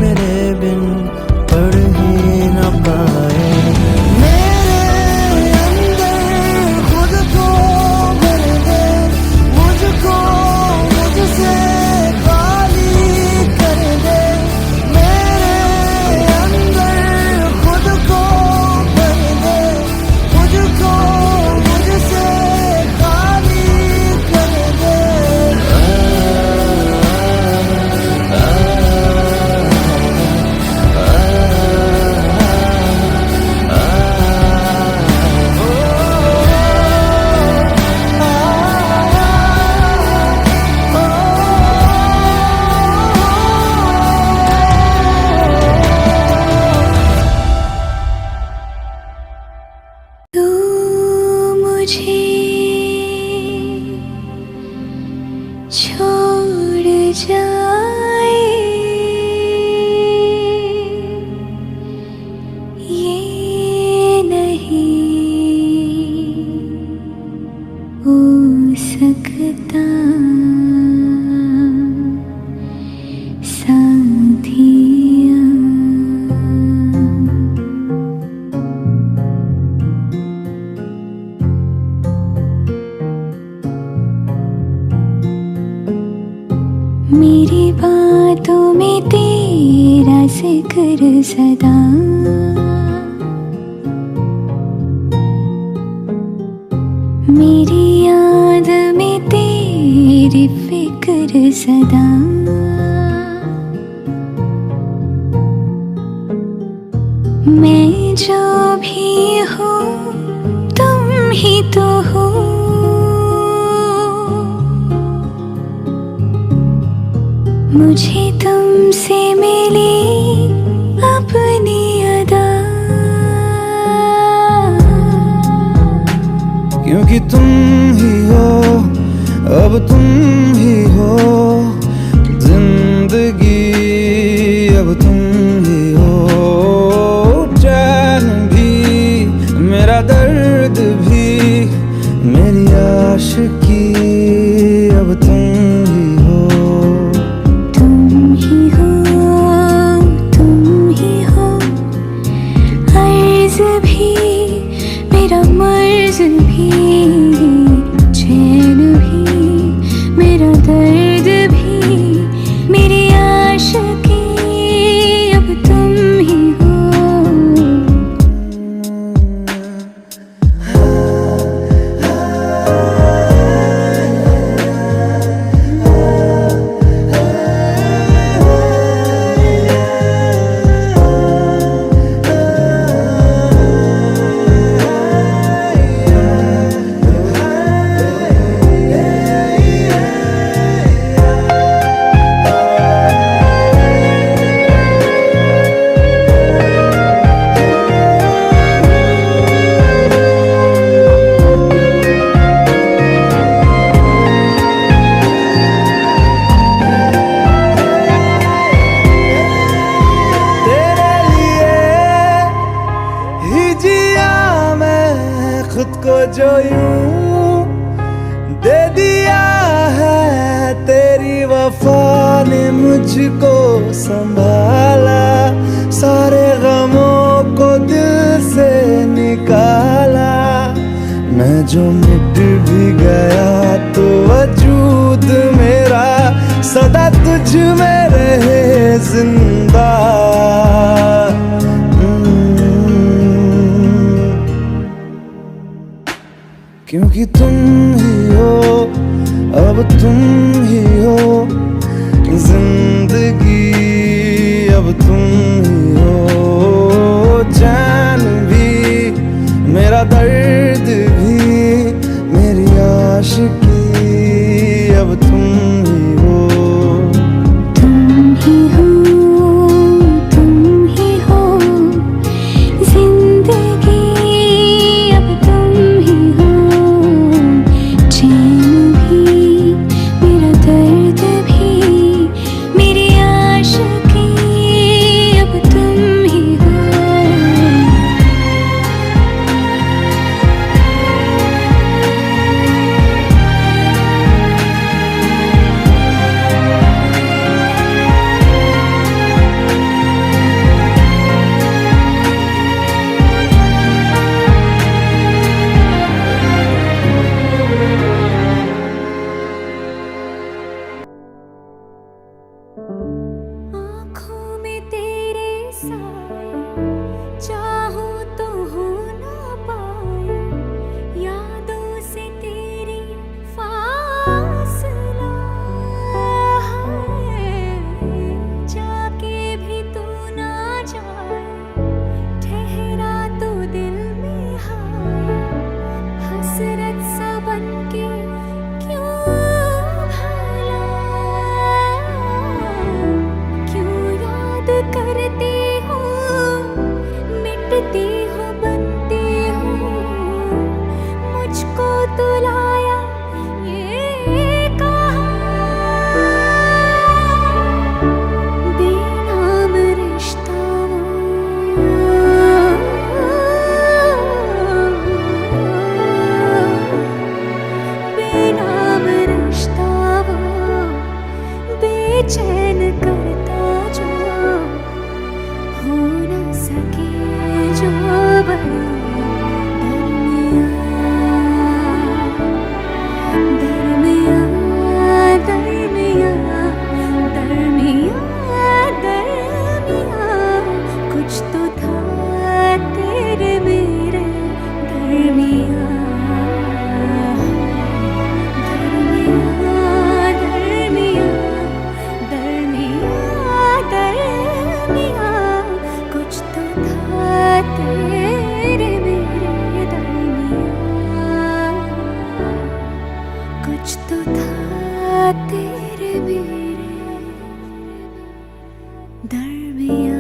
मेरे बिन पढ़ ही न पाए। मेरे अंदर खुद को भर दे, मुझको मुझसे खाली कर दे। मेरे अंदर खुद को भर दे, मुझको मुझसे खाली कर दे। तू मुझे छोड़ जाए, ये नहीं हो सकता साथिया। मेरी बातों में तेरा जिक्र सदा, मेरी याद में तेरी फिक्र सदा। मैं जो भी हूँ तुम ही तो हो, मुझे तुमसे मिली अपनी अदा। क्योंकि तुम ही हो, अब तुम ही हो जिंदगी, अब तुम ही हो चैन भी, मेरा दर्द भी, मेरी आशिकी, अब तुम ही हो। तुम ही हो, तुम ही हो, अर्ज़ भी, मेरा मर्ज़ भी, चैन भी, मेरा दर्द भी, मेरी आशिकी, अब तुम ही हो। खुद को जो यूं दे दिया है, तेरी वफा ने मुझको संभाला, सारे गमों को दिल से निकाला। मैं जो मिट भी गया तो वजूद मेरा सदा तुझ में रहे जिंदा। क्योंकि तुम ही हो, अब तुम ही हो जिंदगी, अब तुम ही हो चैन भी, मेरा दर्द भी, मेरी आशिकी, अब तुम ही हो। तुम ही हो, तुम ही हो जिंदगी, अब तुम ही हो चैन भी, मेरा दर्द भी, मेरी आशिकी, अब तुम ही हो। आँखों में तेरे साए, चाहूं तो हो ना पाए, यादों से तेरी फासला है, जाके भी तू ना जाए, ठहरा तो दिल में हाय, हसरत सा बनके क्यों भला, क्यों याद करते हो, मिटते हो, बनते हो, मुझको तो लाया ये कहाँ, बेनाम रिश्ता बेनाम रिश्ता बेचैन करता जो, हो न सके जो बड़ा दरमिया, दरमिया, दरमिया, दरमिया, कुछ तो था तेरे मेरे दरमिया, दरमिया, दरमिया, दरमिया, कुछ तो था तेरे मेरे दरमिया, कुछ तो था तेरे मेरे दरमिया।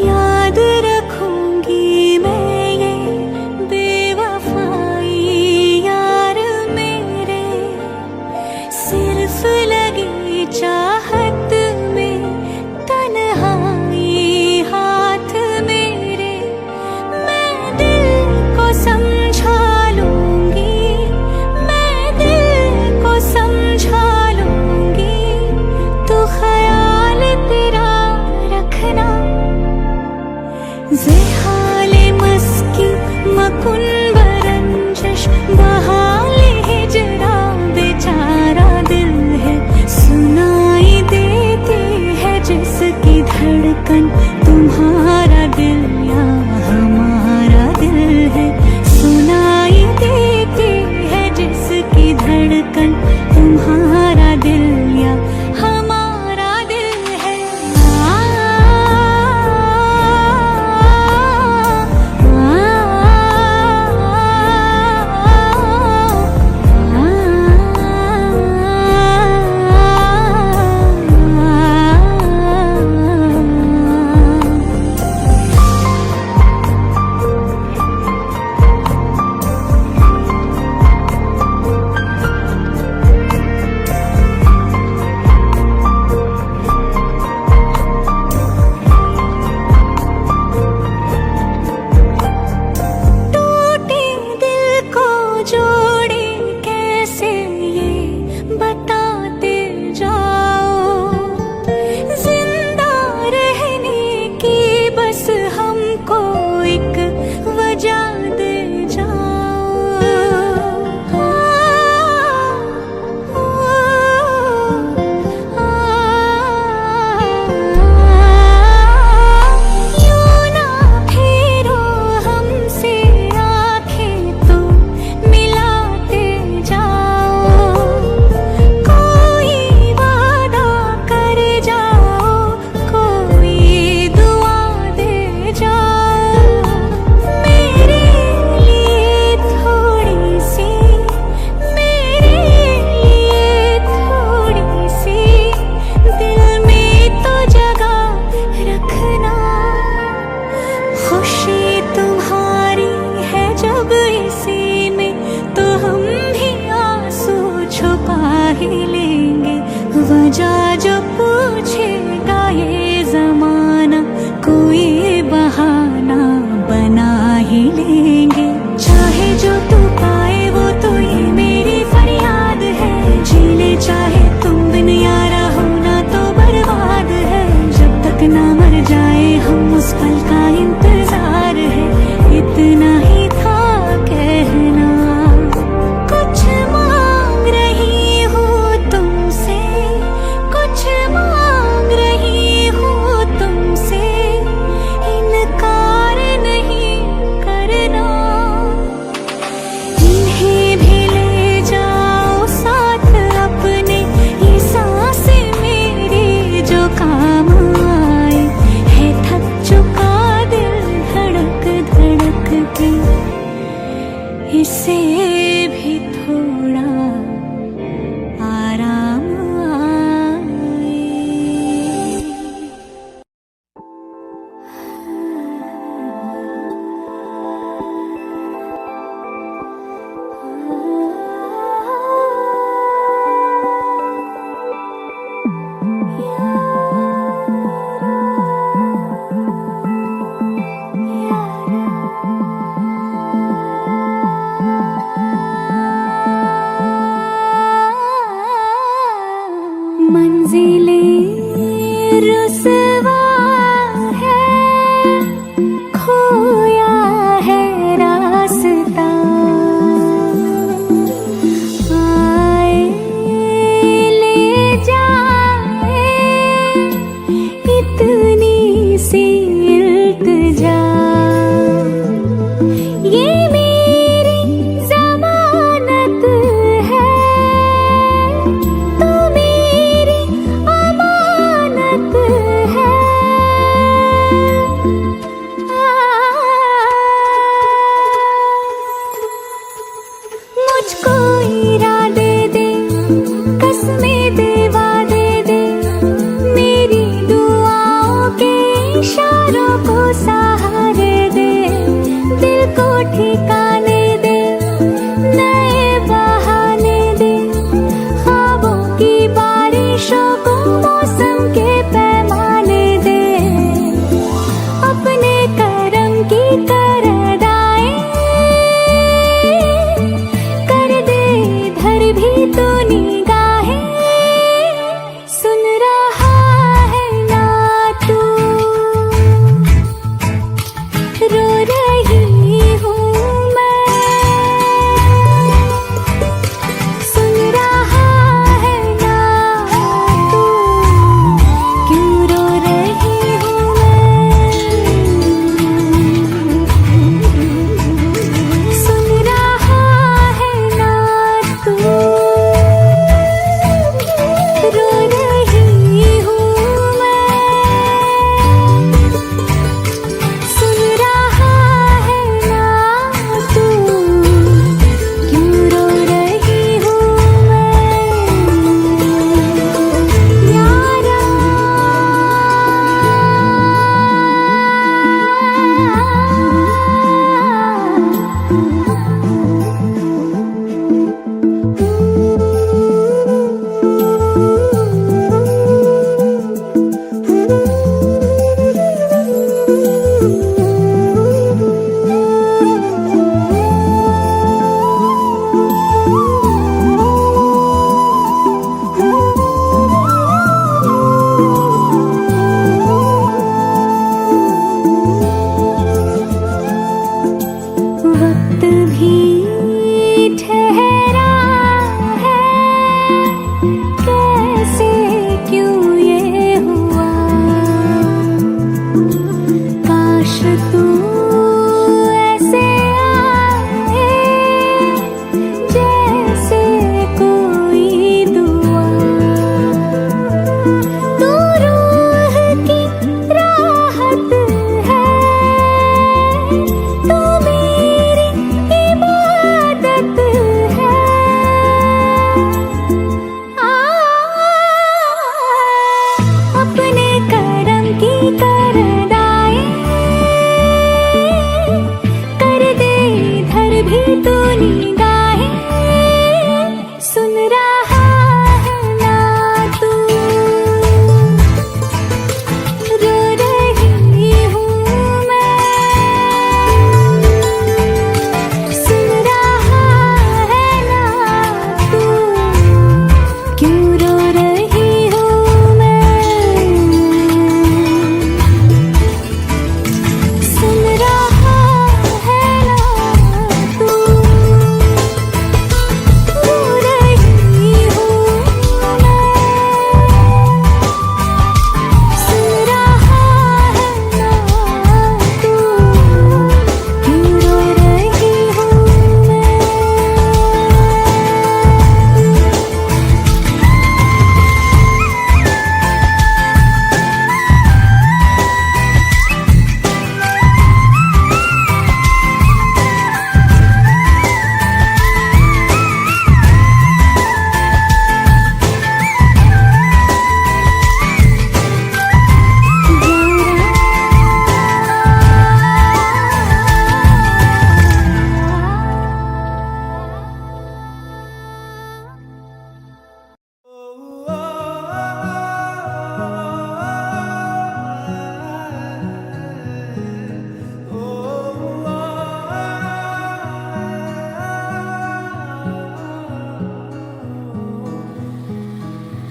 याद रखूंगी मैं ये बेवफाई यार मेरे, सिर्फ लगी चाहत में तन्हाई हाथ मेरे, मैं दिल को समझा लूंगी, मैं दिल को समझा लूंगी, तू ख्याल तेरा रखना, ज़ेहाले मस्की मकुन बरंजश, बहाले हिजरा बेचारा दिल है, सुनाई देती है जिसकी धड़कन, तुम्हारा दिल या हमारा दिल है, सुनाई देती है जिसकी धड़कन, तुम्हारा दिल या हमारा दिल है।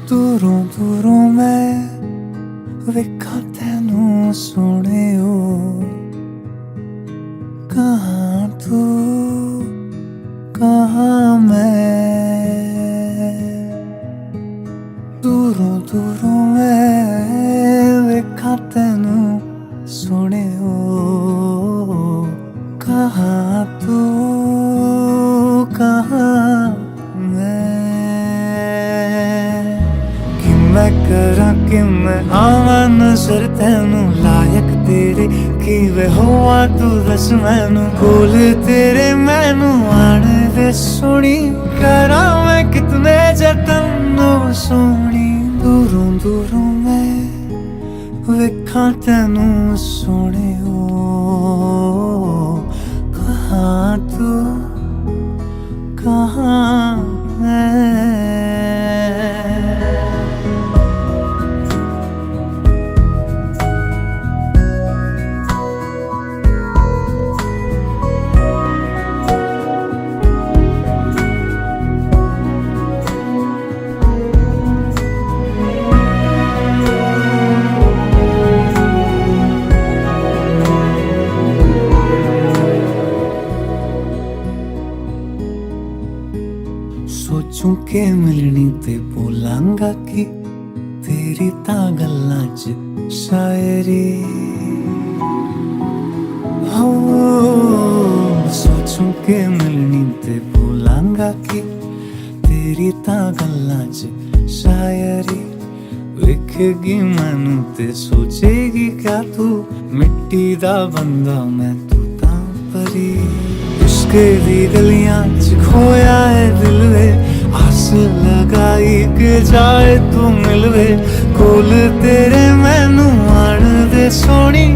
दूरों दूरों मैं वेखा तेनू सोहणियो, कहाँ तू कहाँ मैं। दूरों दूरों मैं वेखा तेनू सोहणियो, कहाँ तू कहाँ मैं। कि मैं करा कि मैं आवा नजर तेनू लायक तेरे, कि वे होवा तू दस मैनू कोल तेरे मैनू आण दे सोहणी। करा मैं कितने जतन नो सोहणी, दूरों दूरों मैं वेखा तेनू सोहणियो, कहाँ तू कहाँ मैं। सोचूं के मिलनी ते बोलांगा कि तेरी तां गल्लां च शायरी। हो सोचूं के मिलनी ते बोलांगा कि तेरी तां गल्लां च शायरी। वेखेगी मैनू ते सोचेगी क्या तू मिट्टी दा बंदा मैं तू तां परी। इश्क दी गलियां च खोया है दिल वे, आस लगाई के जाए तू मिलवे कोल तेरे मैनू आण दे सोहणी।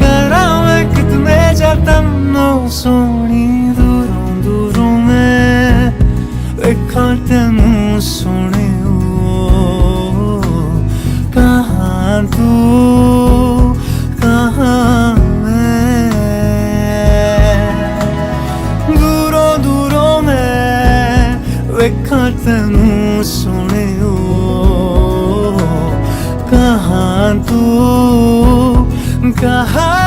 करा मैं कितने जतन नो सोहणी, दूरों दूरों मैं वेखा तेनू सोहणियो, कहाँ तू कहाँ मैं। दूरों दूरों मैं वेखा तेनू सोहणियो, कहाँ तू कहाँ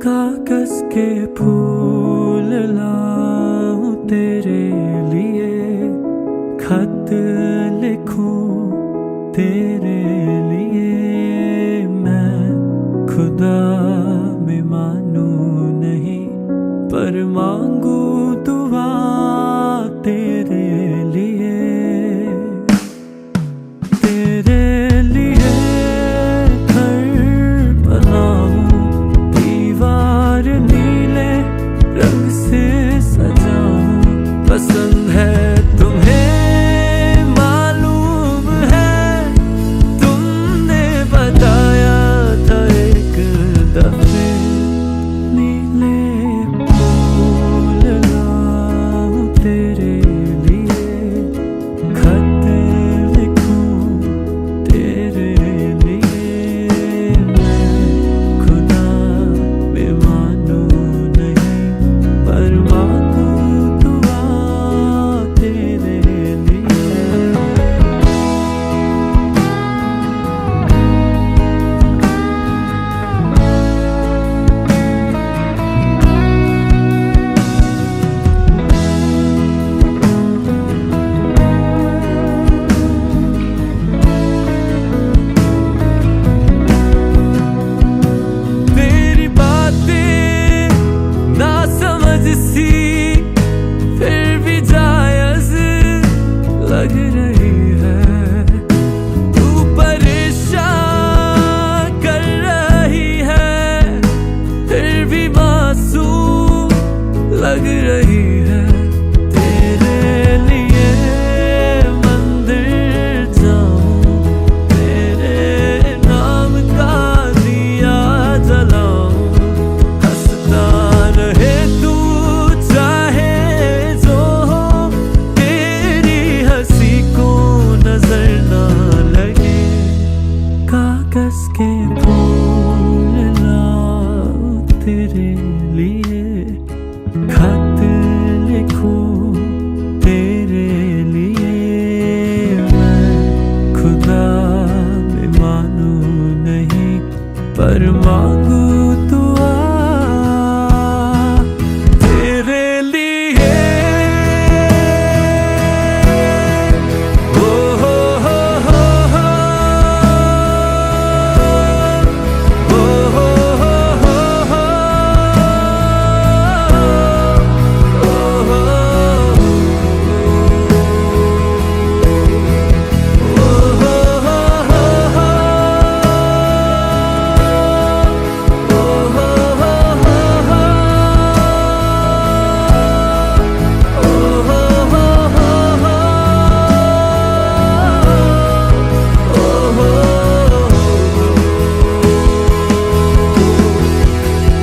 कागज के फूल लाऊं तेरे लिए, खत लिखूं तेरे लिए। मैं खुदा में मानूं नहीं, पर मांगू दुआ तेरे लिए। तेरे लिए घर बनाऊं, दीवार नीले रंग से सजाऊं। पसंद है तुम्हें मालूम है, तुमने बताया था एक दफे। नीले फूल कस के फूल लाऊं तेरे लिए, खत लिखूं तेरे लिए। मैं खुदा में मानूं नहीं, पर मांगू दुआ तेरे लिए। ओ हो हो हो हो, ओ हो हो हो हो, ओ हो, ओ हो हो हो हो, ओ हो हो हो हो, ओ हो हो हो हो, ओ हो।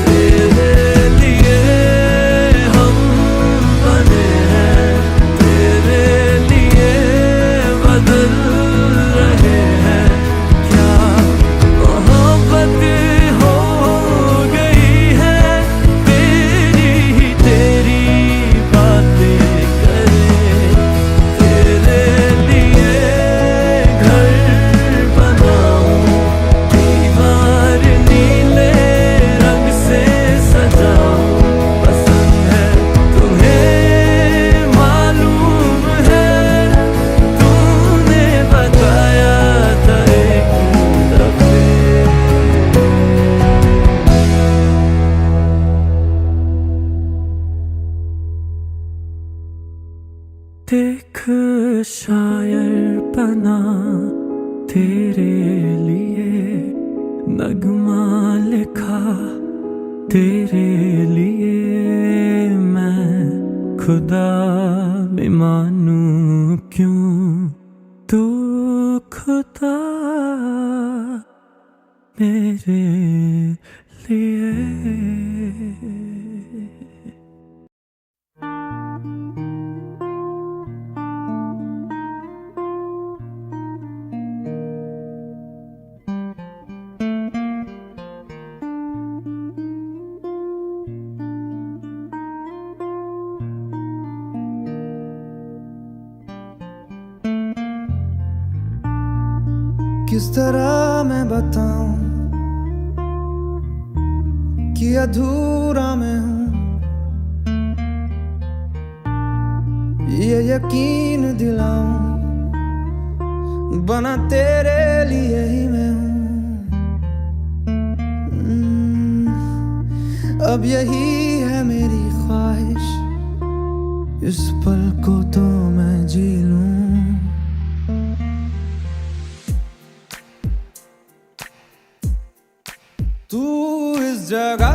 तेरे लिए हम बने हैं, तेरे लिए बदल रहे हैं। क्या मोहब्बत हो गई है, तेरी ही तेरी बातें करें। तेरे लिए घर बनाऊं, दीवार नीले रंग से सजाऊं। पसंद है तुम्हें मालूम है, तूने बताया था एक दफे। देख शायर बना तेरे लिए, नगमा लिखा तेरे लिए। मैं खुदा में मानूं क्यों, तू खुदा मेरे लिए। किस तरह मैं बताऊं कि अधूरा मैं हूं, ये यकीन दिलाऊं बना तेरे लिए ही मैं हूं। अब यही है मेरी ख्वाहिश, इस पल को तो मैं जी लूं। तू इस जगह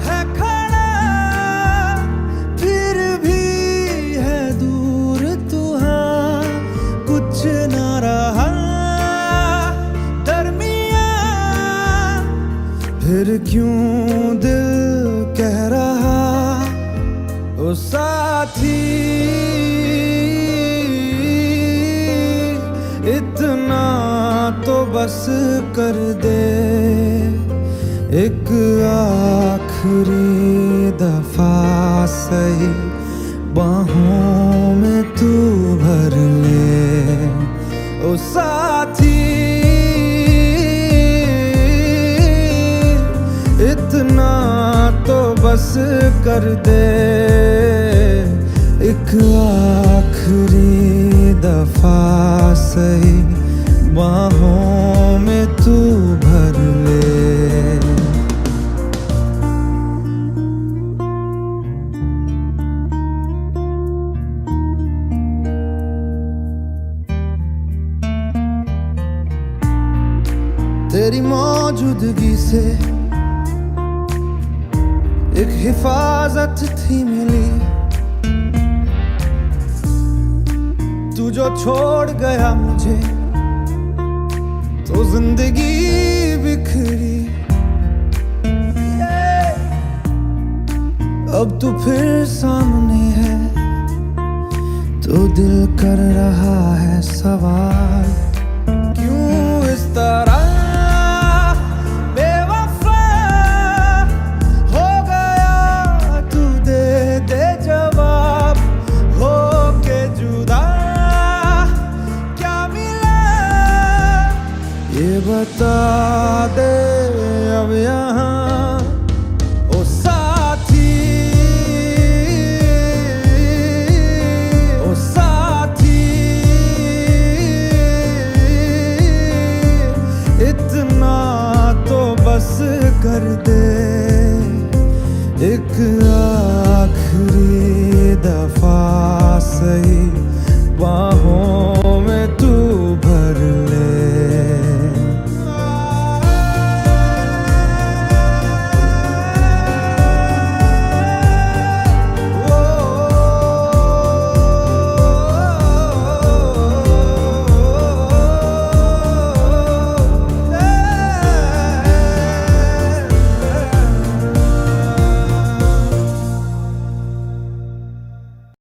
है खड़ा, फिर भी है दूर तू। हाँ, कुछ न रहा दरमिया, फिर क्यों दिल कह रहा ओ साथी, इतना तो बस कर दे, एक आखिरी दफा सही बाहों में तू भर ले ओ साथी। इतना तो बस कर दे, एक आखिरी दफा सही बाहों में तू भर ले। तेरी मौजूदगी से एक हिफाजत थी मिली, तू जो छोड़ गया मुझे तो जिंदगी बिखरी। अब तू फिर सामने है तो दिल कर रहा है सवाल, क्यों इस तरह ये बता दे अब यहाँ